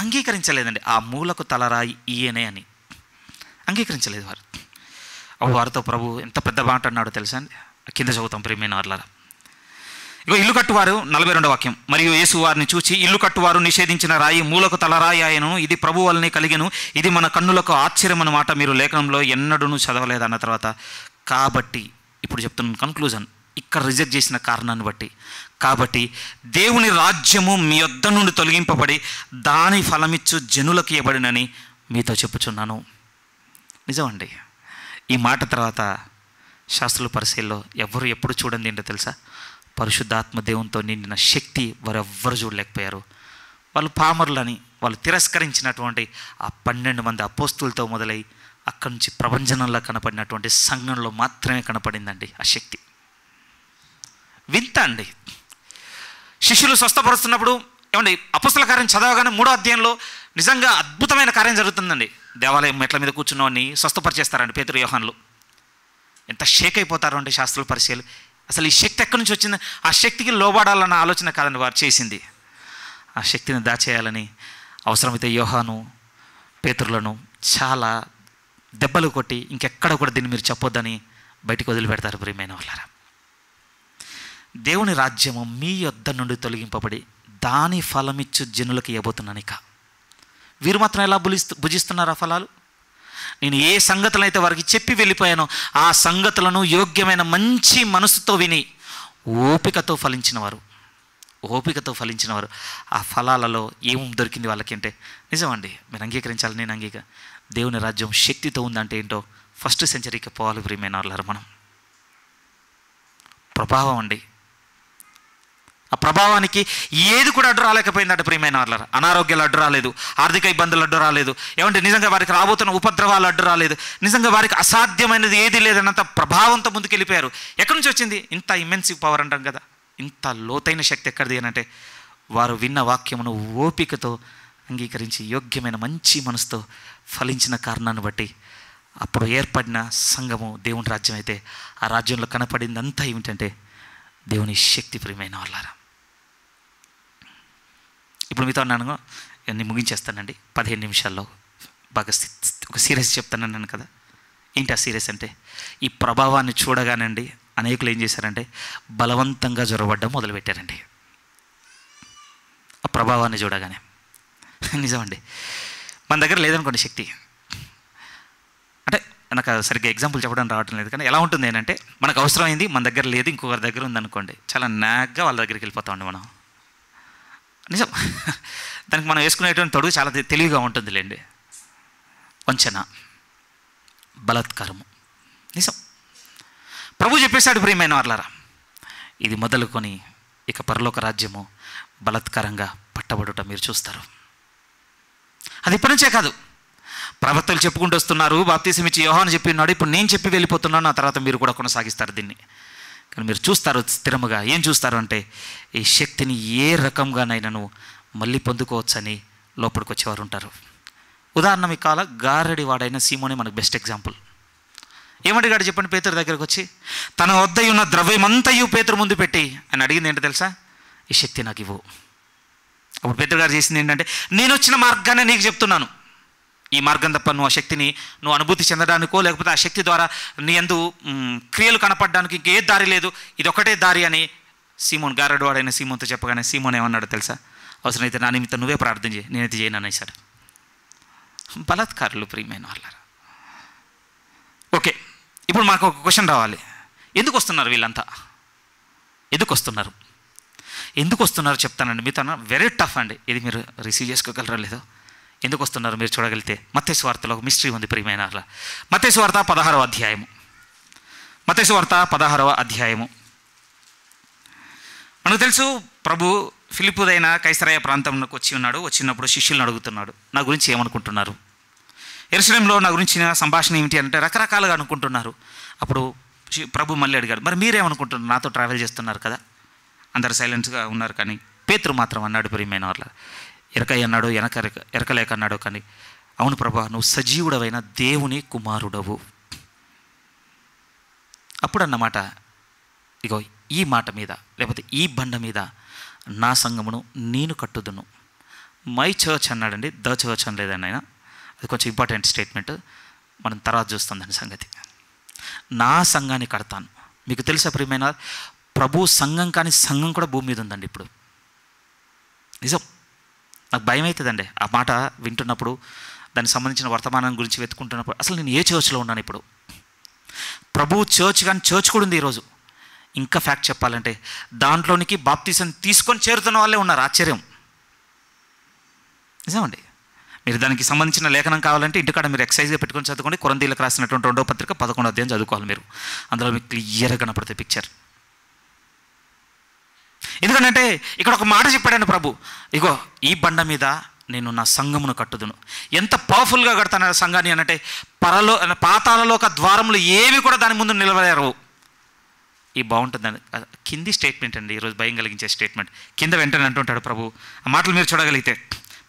అంగీకరించలేదండి ఆ మూలకు తలరాయి ఈయనే అని, అంగీకరించలేదు వారు. వారితో ప్రభు ఎంత పెద్ద మాట అన్నాడో తెలుసా అండి. కింద చదువుతాం ప్రియమైన వాళ్ళ. ఇగో ఇల్లు కట్టువారు 42వ వాక్యం. మరియు యేసు వారిని చూచి ఇల్లు కట్టువారు నిషేధించిన రాయి మూలకు తలరాయి ఆయను, ఇది ప్రభు వల్లనే కలిగెను, ఇది మన కన్నులకు ఆశ్చర్యం అన్నమాట, మీరు లేఖనంలో ఎన్నడూనూ చదవలేదు అన్న తర్వాత కాబట్టి ఇప్పుడు చెప్తున్న కన్క్లూజన్ ఇక్కడ రిజెక్ట్ చేసిన కారణాన్ని బట్టి, కాబట్టి దేవుని రాజ్యము మీ యొద్ద నుండి తొలగింపబడి దాని ఫలమిచ్చు జనులకు ఇవ్వబడినని మీతో చెప్పుచున్నాను. నిజమండి. ఈ మాట తర్వాత శాస్త్రుల పరిశీలనలో ఎవరు ఎప్పుడు చూడండి ఏంటో తెలుసా? పరిశుద్ధాత్మ దేవునితో నిండిన శక్తి వారెవ్వరు చూడలేకపోయారు. వాళ్ళు పామరులని, వాళ్ళు తిరస్కరించినటువంటి ఆ 12 మంది అపోస్తులతో మొదలై అక్కడి నుంచి ప్రభంజనంలో కనపడినటువంటి సంఘంలో మాత్రమే కనపడిందండి ఆ శక్తి. వింత అండి. శిష్యులు స్వస్థపరుస్తున్నప్పుడు ఏమండి, అపోస్తల కార్యం చదవగానే 3వ అధ్యాయంలో నిజంగా అద్భుతమైన కార్యం జరుగుతుందండి. దేవాలయం మెట్ల మీద కూర్చున్నవాడిని స్వస్థపరిచేస్తారండి పేతురు, యోహానులు. ఎంత షేక్ అయిపోతారు అంటే శాస్త్రుల పరిచయాలు. అసలు ఈ శక్తి ఎక్కడి నుంచి వచ్చింది? ఆ శక్తికి లోబడాలన్న ఆలోచన కాదండి వారు చేసింది. ఆ శక్తిని దాచేయాలని అవసరమైతే యోహాను, పేతురులను చాలా దెబ్బలు కొట్టి ఇంకెక్కడ కూడా దీన్ని మీరు చెప్పొద్దని బయటికి వదిలిపెడతారు. ప్రియమైన వాళ్ళారా, దేవుని రాజ్యము మీ యొద్ద నుండి తొలగింపబడి దాని ఫలమిచ్చు జనులకు ఇవ్వబోతున్నాను. ఇక వీరు మాత్రం ఎలా భుజిస్తున్నారు ఆ ఫలాలు? నేను ఏ సంగతులను అయితే వారికి చెప్పి వెళ్ళిపోయానో ఆ సంగతులను యోగ్యమైన మంచి మనసుతో విని ఓపికతో ఫలించినవారు ఆ ఫలాలలో ఏం దొరికింది వాళ్ళకి అంటే, నిజమండి, మీరు అంగీకరించాలి, నేను దేవుని రాజ్యం శక్తితో ఉందంటే ఏంటో ఫస్ట్ సెంచరీకి పోవాలి. ప్రియమైన వాళ్ళారు, మనం ప్రభావం అండి. ఆ ప్రభావానికి ఏది కూడా అడ్డు రాలేకపోయిందంటే ప్రియమైన వాళ్ళారా. అనారోగ్యాలు అడ్డు రాలేదు, ఆర్థిక ఇబ్బందులు అడ్డు రాలేదు, ఏమంటే నిజంగా వారికి రాబోతున్న ఉపద్రవాలు అడ్డు రాలేదు, నిజంగా వారికి అసాధ్యమైనది ఏది లేదన్నంత ప్రభావంతో ముందుకు వెళ్ళిపోయారు. ఎక్కడి నుంచి వచ్చింది ఇంత ఇమెన్సివ్ పవర్ అంటాం కదా? ఇంత లోతైన శక్తి ఎక్కడిది అని అంటే, వారు విన్న వాక్యమును ఓపికతో అంగీకరించి యోగ్యమైన మంచి మనసుతో ఫలించిన కారణాన్ని బట్టి అప్పుడు ఏర్పడిన సంఘము దేవుని రాజ్యం అయితే ఆ రాజ్యంలో కనపడిందంతా ఏమిటంటే దేవుని శక్తి. ప్రియమైన వాళ్ళారా, ఇప్పుడు మీతో అన్నాను, నేను ముగించేస్తానండి 15 నిమిషాల్లో. బాగా ఒక సీరియస్ చెప్తానన్నాను కదా. ఏంటి ఆ సీరియస్ అంటే, ఈ ప్రభావాన్ని చూడగానండి అనేకులు ఏం చేశారంటే బలవంతంగా జ్వరబడ్డం మొదలుపెట్టారండి. ఆ ప్రభావాన్ని చూడగానే నిజమండి, మన దగ్గర లేదనుకోండి శక్తి. అంటే నాకు సరిగ్గా ఎగ్జాంపుల్ చెప్పడం రావటం లేదు, కానీ ఎలా ఉంటుంది ఏంటంటే, మనకు అవసరమైంది మన దగ్గర లేదు, ఇంకొకరి దగ్గర ఉందనుకోండి, చాలా నాగ్గా వాళ్ళ దగ్గరికి వెళ్ళిపోతామండి మనం. నిజం, దానికి మనం వేసుకునేటువంటి తొడుగు చాలా తెలివిగా ఉంటుందిలేండి. వంచన, బలాత్కారము. నిజం, ప్రభు చెప్పేశాడు ప్రియమైన వాళ్ళారా, ఇది మొదలుకొని ఇక పరలోక రాజ్యము బలాత్కారంగా పట్టబడుట మీరు చూస్తారు. అది ఇప్పటి నుంచే కాదు, ప్రవక్తలు చెప్పుకుంటూ వస్తున్నారు, బాప్తీసం ఇచ్చి యోహాను చెప్పి ఉన్నాడు, ఇప్పుడు నేను చెప్పి వెళ్ళిపోతున్నాను, ఆ తర్వాత మీరు కూడా కొనసాగిస్తారు దీన్ని. కానీ మీరు చూస్తారు స్థిరముగా. ఏం చూస్తారు అంటే, ఈ శక్తిని ఏ రకంగానైనాను మళ్ళీ పొందుకోవచ్చని లోపలికి వచ్చేవారు ఉంటారు. ఉదాహరణ మీకు కావాలా, గారడి వాడైన సీమోనే మనకు బెస్ట్ ఎగ్జాంపుల్. ఏమడిగాడు చెప్పండి? పేతురు దగ్గరకు వచ్చి తన వద్ద ఉన్న ద్రవ్యమంతయు పేతురు ముందు పెట్టి ఆయన అడిగింది ఏంటో తెలుసా? ఈ శక్తి నాకు ఇవ్వు. అప్పుడు పేతురు గారు చేసింది ఏంటంటే, నేను వచ్చిన మార్గాన్ని నీకు చెప్తున్నాను, ఈ మార్గం తప్ప నువ్వు ఆ శక్తిని నువ్వు అనుభూతి చెందడానికో లేకపోతే ఆ శక్తి ద్వారా నీ యందు క్రియలు కనపడడానికి ఇంకే దారి లేదు, ఇది ఒకటే దారి అని సీమోన్, గారడి వాడైన సీమోన్తో చెప్పగానే సీమోన్ ఏమన్నాడు తెలుసా? అవసరమైతే నా నిమిత్తం నువ్వే ప్రార్థన చేయి, నేనైతే చేయను అనేసాడు. బలాత్కారులు ప్రియమైన వాళ్ళారా. ఓకే, ఇప్పుడు మాకు ఒక క్వశ్చన్ రావాలి. ఎందుకు వస్తున్నారు వీళ్ళంతా? ఎందుకు వస్తున్నారు చెప్తానండి. మీతో వెరీ టఫ్ అండి, ఇది మీరు రిసీవ్ చేసుకోగలరా లేదో. ఎందుకు వస్తున్నారు మీరు చూడగలిగితే, మత్తయి సువార్తలో ఒక మిస్టరీ ఉంది ప్రియమైన వాళ్ళ. మత్తయి సువార్త 16వ అధ్యాయము. మనకు తెలుసు, ప్రభు ఫిలిప్పుదైన కైసరయ ప్రాంతంలోకి వచ్చినప్పుడు శిష్యులను అడుగుతున్నాడు, నా గురించి ఏమనుకుంటున్నారు? యెరూషలేములో నా గురించిన సంభాషణ ఏమిటి అంటే రకరకాలుగా అనుకుంటున్నారు. అప్పుడు ప్రభు మళ్ళీ అడిగాడు, మరి మీరేమనుకుంటున్నారు? నాతో ట్రావెల్ చేస్తున్నారు కదా. అందరు సైలెంట్గా ఉన్నారు, కానీ పేతురు మాత్రం అన్నాడు ప్రియమైన వాళ్ళ, ఎరకయ్య అన్నాడు, ఎరకలేక అన్నాడు, కానీ అవును ప్రభా, నువ్వు సజీవుడవైన దేవుని కుమారుడవు. అప్పుడు అన్నమాట, ఇగో ఈ మాట మీద లేకపోతే ఈ బండ మీద నా సంఘమును నేను కట్టుదును. మై చర్చ్ అన్నాడండి, ద చర్చ్ అనలేదండి ఆయన. అది కొంచెం ఇంపార్టెంట్ స్టేట్మెంట్, మనం తర్వాత చూస్తుందని సంగతి. నా సంఘాన్ని కడతాను. మీకు తెలుసా ప్రియమైన, ప్రభు సంఘం కానీ సంఘం కూడా భూమి మీద ఉందండి ఇప్పుడు. నిజం, నాకు భయం అవుతుందండి ఆ మాట వింటున్నప్పుడు, దానికి సంబంధించిన వర్తమానం గురించి వెతుకుంటున్నప్పుడు. అసలు నేను ఏ చర్చ్లో ఉన్నాను ఇప్పుడు? ప్రభువు చర్చ్ కానీ చర్చ్ కూడా ఉంది ఈరోజు. ఇంకా ఫ్యాక్ట్ చెప్పాలంటే దాంట్లోనికి బాప్తిసం తీసుకొని చేరుతున్న వాళ్ళే ఉన్నారు. ఆశ్చర్యం, నిజమండి. మీరు దానికి సంబంధించిన లేఖనం కావాలంటే ఇంటికాడ మీరు ఎక్సైజ్గా పెట్టుకొని చదువుకోండి. కొరింథీయులకు రాసినటువంటి 2వ పత్రిక 11వ అధ్యాయం చదువుకోవాలి మీరు. అందులో మీకు క్లియర్గా కనపడుతుంది పిక్చర్. ఎందుకంటే ఇక్కడ ఒక మాట చెప్పాడండి ప్రభు, ఇగో ఈ బండ మీద నేను నా సంఘమును కట్టుదును. ఎంత పవర్ఫుల్గా కడతాను సంఘాన్ని అనంటే పాతాళలోక ద్వారములు ఏవి కూడా దాని ముందు నిలవలేరు. ఈ బాగుంటుందండి. కింది స్టేట్మెంట్ అండి, ఈరోజు భయం కలిగించే స్టేట్మెంట్. కింద వెంటనే అంటుంటాడు ప్రభు. ఆ మాటలు మీరు చూడగలిగితే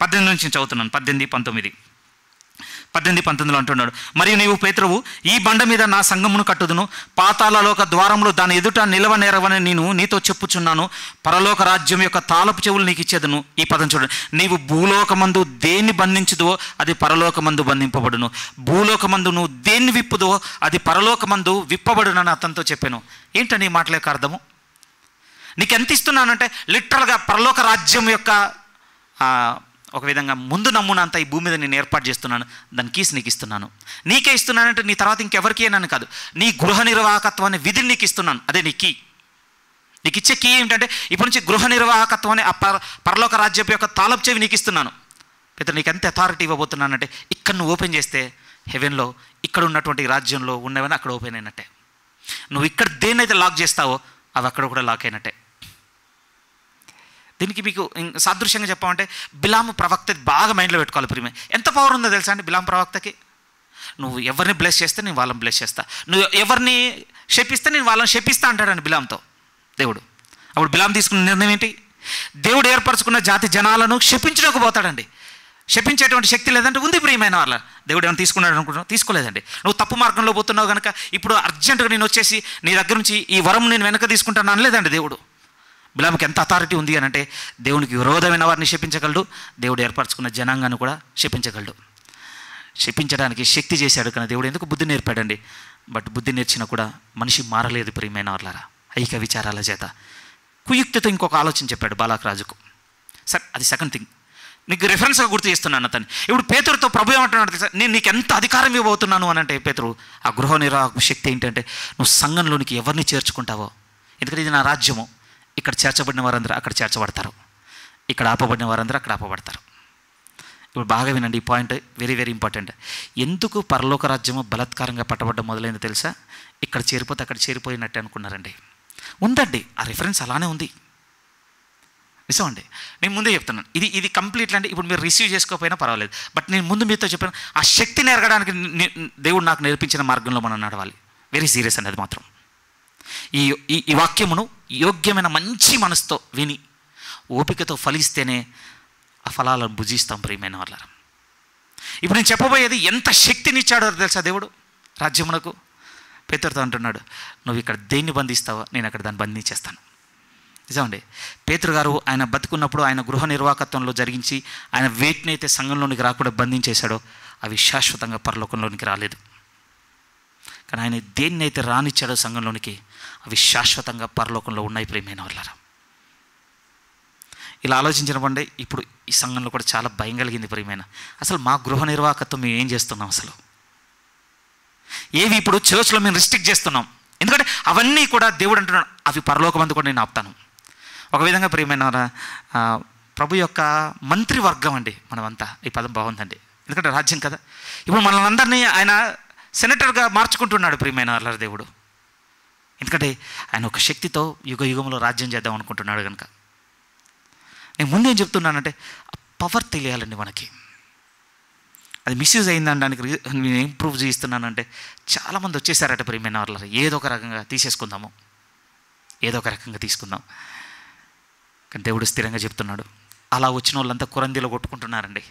18 నుంచి చదువుతున్నాను. 18-19 అంటున్నాడు, మరియు నీవు పేతురువు, ఈ బండ మీద నా సంఘమును కట్టుదును, పాతాళలోక ద్వారములు దాని ఎదుట నిలవనేరవని నేను నీతో చెప్పుచున్నాను. పరలోక రాజ్యం యొక్క తాళపు చెవులు నీకు ఇచ్చేదను. ఈ పదం చూడండి, నీవు భూలోకమందు దేన్ని బంధించుదో అది పరలోకమందు బంధింపబడును, భూలోకమందు నువ్వు దేన్ని విప్పుదో అది పరలోకమందు విప్పబడునని అతనితో చెప్పాను. ఏంటని ఈ మాటల యొక్క అర్థము? నీకు ఎంత ఇస్తున్నానంటే లిటరల్గా పరలోక రాజ్యం యొక్క ఒక విధంగా ముందు నమ్మునంత ఈ భూమి మీద నేను ఏర్పాటు చేస్తున్నాను. దాని కీస్ నీకు ఇస్తున్నాను. నీకే ఇస్తున్నానంటే నీ తర్వాత ఇంకెవరికి నన్ను కాదు, నీ గృహ నిర్వాహకత్వాన్ని విధిని నీకు ఇస్తున్నాను. అదే నీ కీ. నీకు ఇచ్చే కీ ఏమిటంటే ఇప్పటి నుంచి గృహ నిర్వాహకత్వాన్ని ఆ పరలోక రాజ్యం యొక్క తాళపు చెవి నీకు ఇస్తున్నాను. అయితే నీకు ఎంత అథారిటీ ఇవ్వబోతున్నానంటే ఇక్కడ నువ్వు ఓపెన్ చేస్తే హెవెన్లో ఇక్కడ ఉన్నటువంటి రాజ్యంలో ఉన్నవన్నీ అక్కడ ఓపెన్ అయినట్టే. నువ్వు ఇక్కడ దేన్నైతే లాక్ చేస్తావో అవి అక్కడ కూడా లాక్ అయినట్టే. దీనికి మీకు సాదృశ్యంగా చెప్పామంటే బిలాము ప్రవక్త బాగా మైండ్లో పెట్టుకోవాలి. ప్రియమే, ఎంత పవర్ ఉందో తెలుసా అండి బిలాము ప్రవక్తకి. నువ్వు ఎవరిని బ్లెస్ చేస్తే నేను వాళ్ళని బ్లెస్ చేస్తా, నువ్వు ఎవరిని శపిస్తే నేను వాళ్ళని శపిస్తా అంటాడండి బిలాంతో దేవుడు. అప్పుడు బిలాం తీసుకున్న నిర్ణయం ఏంటి? దేవుడు ఏర్పరచుకున్న జాతి జనాలను శపించడానికి పోతాడండి. శపించేటువంటి శక్తి లేదంటే ఉంది ప్రియమైన వాళ్ళ. దేవుడు ఏమైనా తీసుకున్నాడు అనుకుంటున్నావు? తీసుకోలేదండి. నువ్వు తప్పు మార్గంలో పోతున్నావు కనుక ఇప్పుడు అర్జెంటుగా నేను వచ్చేసి నీ దగ్గర నుంచి ఈ వరం నేను వెనక తీసుకుంటాను అనలేదండి దేవుడు. బిలాముకి ఎంత అథారిటీ ఉంది అని అంటే దేవునికి విరోధమైన వారిని శపించగలడు, దేవుడు ఏర్పరచుకున్న జనాంగాన్ని కూడా శపించగలడు. శపించడానికి శక్తి చేశాడు కానీ దేవుడు ఎందుకు బుద్ధి నేర్పాడండి. బట్ బుద్ధి నేర్చినా కూడా మనిషి మారలేదు ప్రియమైన వాళ్ళారా. ఐక విచారాల చేత కుయుక్తితో ఇంకొక ఆలోచన చెప్పాడు బాలాక్ రాజుకు. సరే, అది సెకండ్ థింగ్. నీకు రెఫరెన్స్గా గుర్తు చేస్తున్నాను అతన్ని. ఇప్పుడు పేతురుతో ప్రభు ఏమంటున్నాడు తెలుసా? నేను నీకు ఎంత అధికారం ఇవ్వబోతున్నాను అని అంటే పేతురు ఆ గృహ నిర్వాహక శక్తి ఏంటంటే నువ్వు సంఘంలోనికి ఎవరిని చేర్చుకుంటావో. ఎందుకంటే ఇది నా రాజ్యము. ఇక్కడ చేర్చబడిన వారందరూ అక్కడ చేర్చబడతారు, ఇక్కడ ఆపబడిన వారందరూ అక్కడ ఆపబడతారు. ఇప్పుడు బాగా వినండి, ఈ పాయింట్ వెరీ వెరీ ఇంపార్టెంట్. ఎందుకు పరలోక రాజ్యము బలాత్కారంగా పట్టబడ్డం మొదలైందో తెలుసా? ఇక్కడ చేరిపోతే అక్కడ చేరిపోయినట్టే అనుకున్నారండి. ఉందండి, ఆ రిఫరెన్స్ అలానే ఉంది. నిజం అండి, నేను ముందే చెప్తున్నాను. ఇది కంప్లీట్లీ అంటే ఇప్పుడు మీరు రిసీవ్ చేసుకోకపోయినా పర్వాలేదు, బట్ నేను ముందు మీతో చెప్పాను. ఆ శక్తిని ఎరగడానికి దేవుడు నాకు నేర్పించిన మార్గంలో మనం నడవాలి. వెరీ సీరియస్ అండి అది మాత్రం. ఈ వాక్యమును యోగ్యమైన మంచి మనసుతో విని ఓపికతో ఫలిస్తేనే ఆ ఫలాలను భుజిస్తాం ప్రియమైన వాళ్ళ. ఇప్పుడు నేను చెప్పబోయేది ఎంత శక్తినిచ్చాడో తెలుసా దేవుడు రాజ్యమునకు. పేతురుతో అంటున్నాడు, నువ్వు ఇక్కడ దేన్ని బంధిస్తావో నేను అక్కడ దాన్ని బంధించేస్తాను. నిజమండి, పేతురు గారు ఆయన బతుకున్నప్పుడు ఆయన గృహ నిర్వాహకత్వంలో జరిగించి ఆయన వేటిని అయితే సంఘంలోనికి రాకుండా బంధించేశాడో అవి శాశ్వతంగా పరలోకంలోనికి రాలేదు. కానీ ఆయన దేన్ని అయితే రానిచ్చాడో సంఘంలోనికి అవి శాశ్వతంగా పరలోకంలో ఉన్నాయి ప్రియమైన వాళ్ళారా. ఇలా ఆలోచించినప్పుడు ఇప్పుడు ఈ సంఘంలో కూడా చాలా భయం కలిగింది ప్రియమైన. అసలు మా గృహ నిర్వాహకత్వం మేము ఏం చేస్తున్నాం? అసలు ఏవి ఇప్పుడు చర్చ్లో మేము రిస్ట్రిక్ట్ చేస్తున్నాం? ఎందుకంటే అవన్నీ కూడా దేవుడు అంటున్నాడు అవి పరలోకమందు కూడా నేను ఆపుతాను. ఒక విధంగా ప్రియమైన ప్రభు యొక్క మంత్రివర్గం అండి మనమంతా. ఈ పదం బాగుందండి, ఎందుకంటే రాజ్యం కదా. ఇప్పుడు మనల్ని అందరినీ ఆయన సెనేటర్గా మార్చుకుంటున్నాడు ప్రియమైన వాళ్ళ దేవుడు. ఎందుకంటే ఆయన ఒక శక్తితో యుగ యుగంలో రాజ్యం చేద్దాం అనుకుంటున్నాడు కనుక. నేను ముందేం చెప్తున్నానంటే ఆ పవర్ తెలియాలండి మనకి. అది మిస్యూజ్ అయిందనడానికి నేను ఏం ప్రూవ్ చేయిస్తున్నానంటే చాలామంది వచ్చేసారట ప్రియమైన వాళ్ళ. ఏదో ఒక రకంగా తీసేసుకుందాము, ఏదో ఒక రకంగా తీసుకుందాం. కానీ దేవుడు స్థిరంగా చెప్తున్నాడు. అలా వచ్చిన వాళ్ళంతా కొరందీలో కొట్టుకుంటున్నారండి.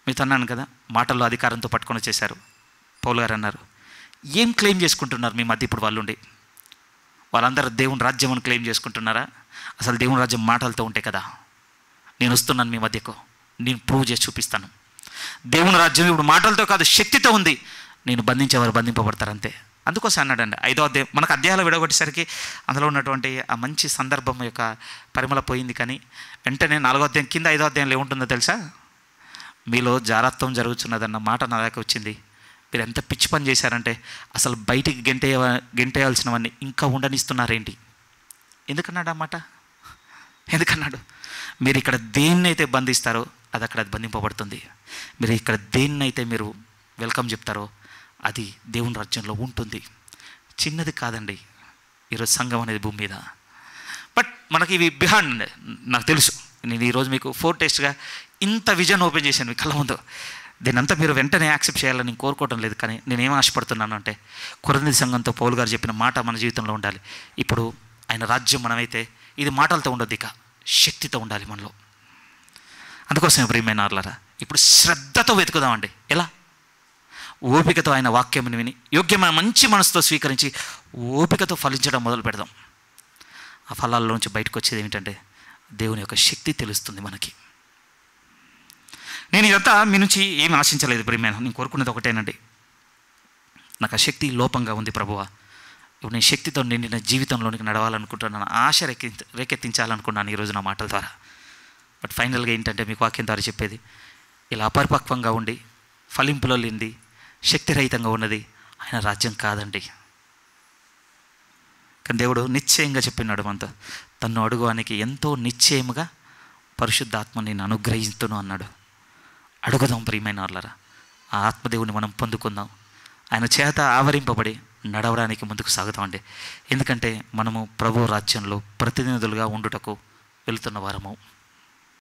మీతో అన్నాను కదా, మాటల్లో అధికారంతో పట్టుకొని వచ్చేసారు. పౌలు గారు అన్నారు, ఏం క్లెయిమ్ చేసుకుంటున్నారు మీ మధ్య ఇప్పుడు వాళ్ళుండి? వాళ్ళందరూ దేవుని రాజ్యం అని క్లెయిమ్ చేసుకుంటున్నారా? అసలు దేవుని రాజ్యం మాటలతో ఉంటే కదా. నేను వస్తున్నాను మీ మధ్యకు, నేను ప్రూవ్ చేసి చూపిస్తాను. దేవుని రాజ్యం ఇప్పుడు మాటలతో కాదు శక్తితో ఉంది. నేను బంధించేవారు బంధింపబడతారు అంతే. అందుకోసం అన్నాడండి 5వ అధ్యాయం. మనకు అధ్యాయాలు విడగొట్టేసరికి అందులో ఉన్నటువంటి ఆ మంచి సందర్భం యొక్క పరిమళ పోయింది. కానీ వెంటనే 4వ అధ్యాయం కింద 5వ అధ్యాయంలో ఏముంటుందో తెలుసా? మీలో జారత్వం జరుగుతున్నదన్న మాట నా దాకా వచ్చింది. మీరు ఎంత పిచ్చి పని చేశారంటే అసలు బయటికి గెంటేయాల్సినవన్నీ ఇంకా ఉండనిస్తున్నారేంటి? ఎందుకన్నాడు ఆ మాట? ఎందుకన్నాడు? మీరు ఇక్కడ దేన్నైతే బంధిస్తారో అది అక్కడ బంధింపబడుతుంది. మీరు ఇక్కడ దేన్నైతే మీరు వెల్కమ్ చెప్తారో అది దేవుని రాజ్యంలో ఉంటుంది. చిన్నది కాదండి ఈరోజు సంఘం అనేది భూమి మీద. బట్ మనకి ఇవి బిహాండ్, నాకు తెలుసు. నేను ఈరోజు మీకు ఫోర్టేస్ట్గా ఇంత విజన్ ఓపెన్ చేశాను మీ కళ్ళ ముందు. దీనంతా మీరు వెంటనే యాక్సెప్ట్ చేయాలని నేను కోరుకోవడం లేదు. కానీ నేనేం ఆశపడుతున్నాను అంటే కొరింథీ సంఘంతో పౌలు గారు చెప్పిన మాట మన జీవితంలో ఉండాలి. ఇప్పుడు ఆయన రాజ్యం మనమైతే ఇది మాటలతో ఉండదు, ఇక శక్తితో ఉండాలి మనలో. అందుకోసమే ప్రియమైన వారలారా, ఇప్పుడు శ్రద్ధతో వెతుకుదామండి. ఎలా? ఓపికతో ఆయన వాక్యం విని యోగ్యమైన మంచి మనసుతో స్వీకరించి ఓపికతో ఫలించడం మొదలు పెడదాం. ఆ ఫలాల్లోంచి బయటకు వచ్చేది ఏమిటంటే దేవుని యొక్క శక్తి తెలుస్తుంది మనకి. నేను ఇదంతా మీ నుంచి ఏమి ఆశించలేదు ప్రియమైన, నేను కోరుకునేది ఒకటేనండి. నాకు ఆ శక్తి లోపంగా ఉంది ప్రభువా, ఇప్పుడు నేను శక్తితో నిండిన జీవితంలోనికి నడవాలనుకుంటున్నాను, ఆశ రేకెత్తించాలనుకున్నాను ఈరోజు నా మాటల ద్వారా. బట్ ఫైనల్గా ఏంటంటే మీకు వాక్యం ద్వారా చెప్పేది, ఇలా అపరిపక్వంగా ఉండి ఫలింపులో లేనిది శక్తిరహితంగా ఉన్నది ఆయన రాజ్యం కాదండి. కానీ దేవుడు నిశ్చయంగా చెప్పినాడు మనతో, తన్ను అడుగువానికి ఎంతో నిశ్చయముగా పరిశుద్ధాత్మ నేను అనుగ్రహిస్తును అన్నాడు. అడుగుదాం ప్రియమైన వాళ్ళరా, ఆ ఆత్మదేవుని మనం పొందుకుందాం. ఆయన చేత ఆవరింపబడి నడవడానికి ముందుకు సాగుతామండి. ఎందుకంటే మనము ప్రభు రాజ్యంలో ప్రతినిధులుగా ఉండుటకు వెళుతున్న వారము.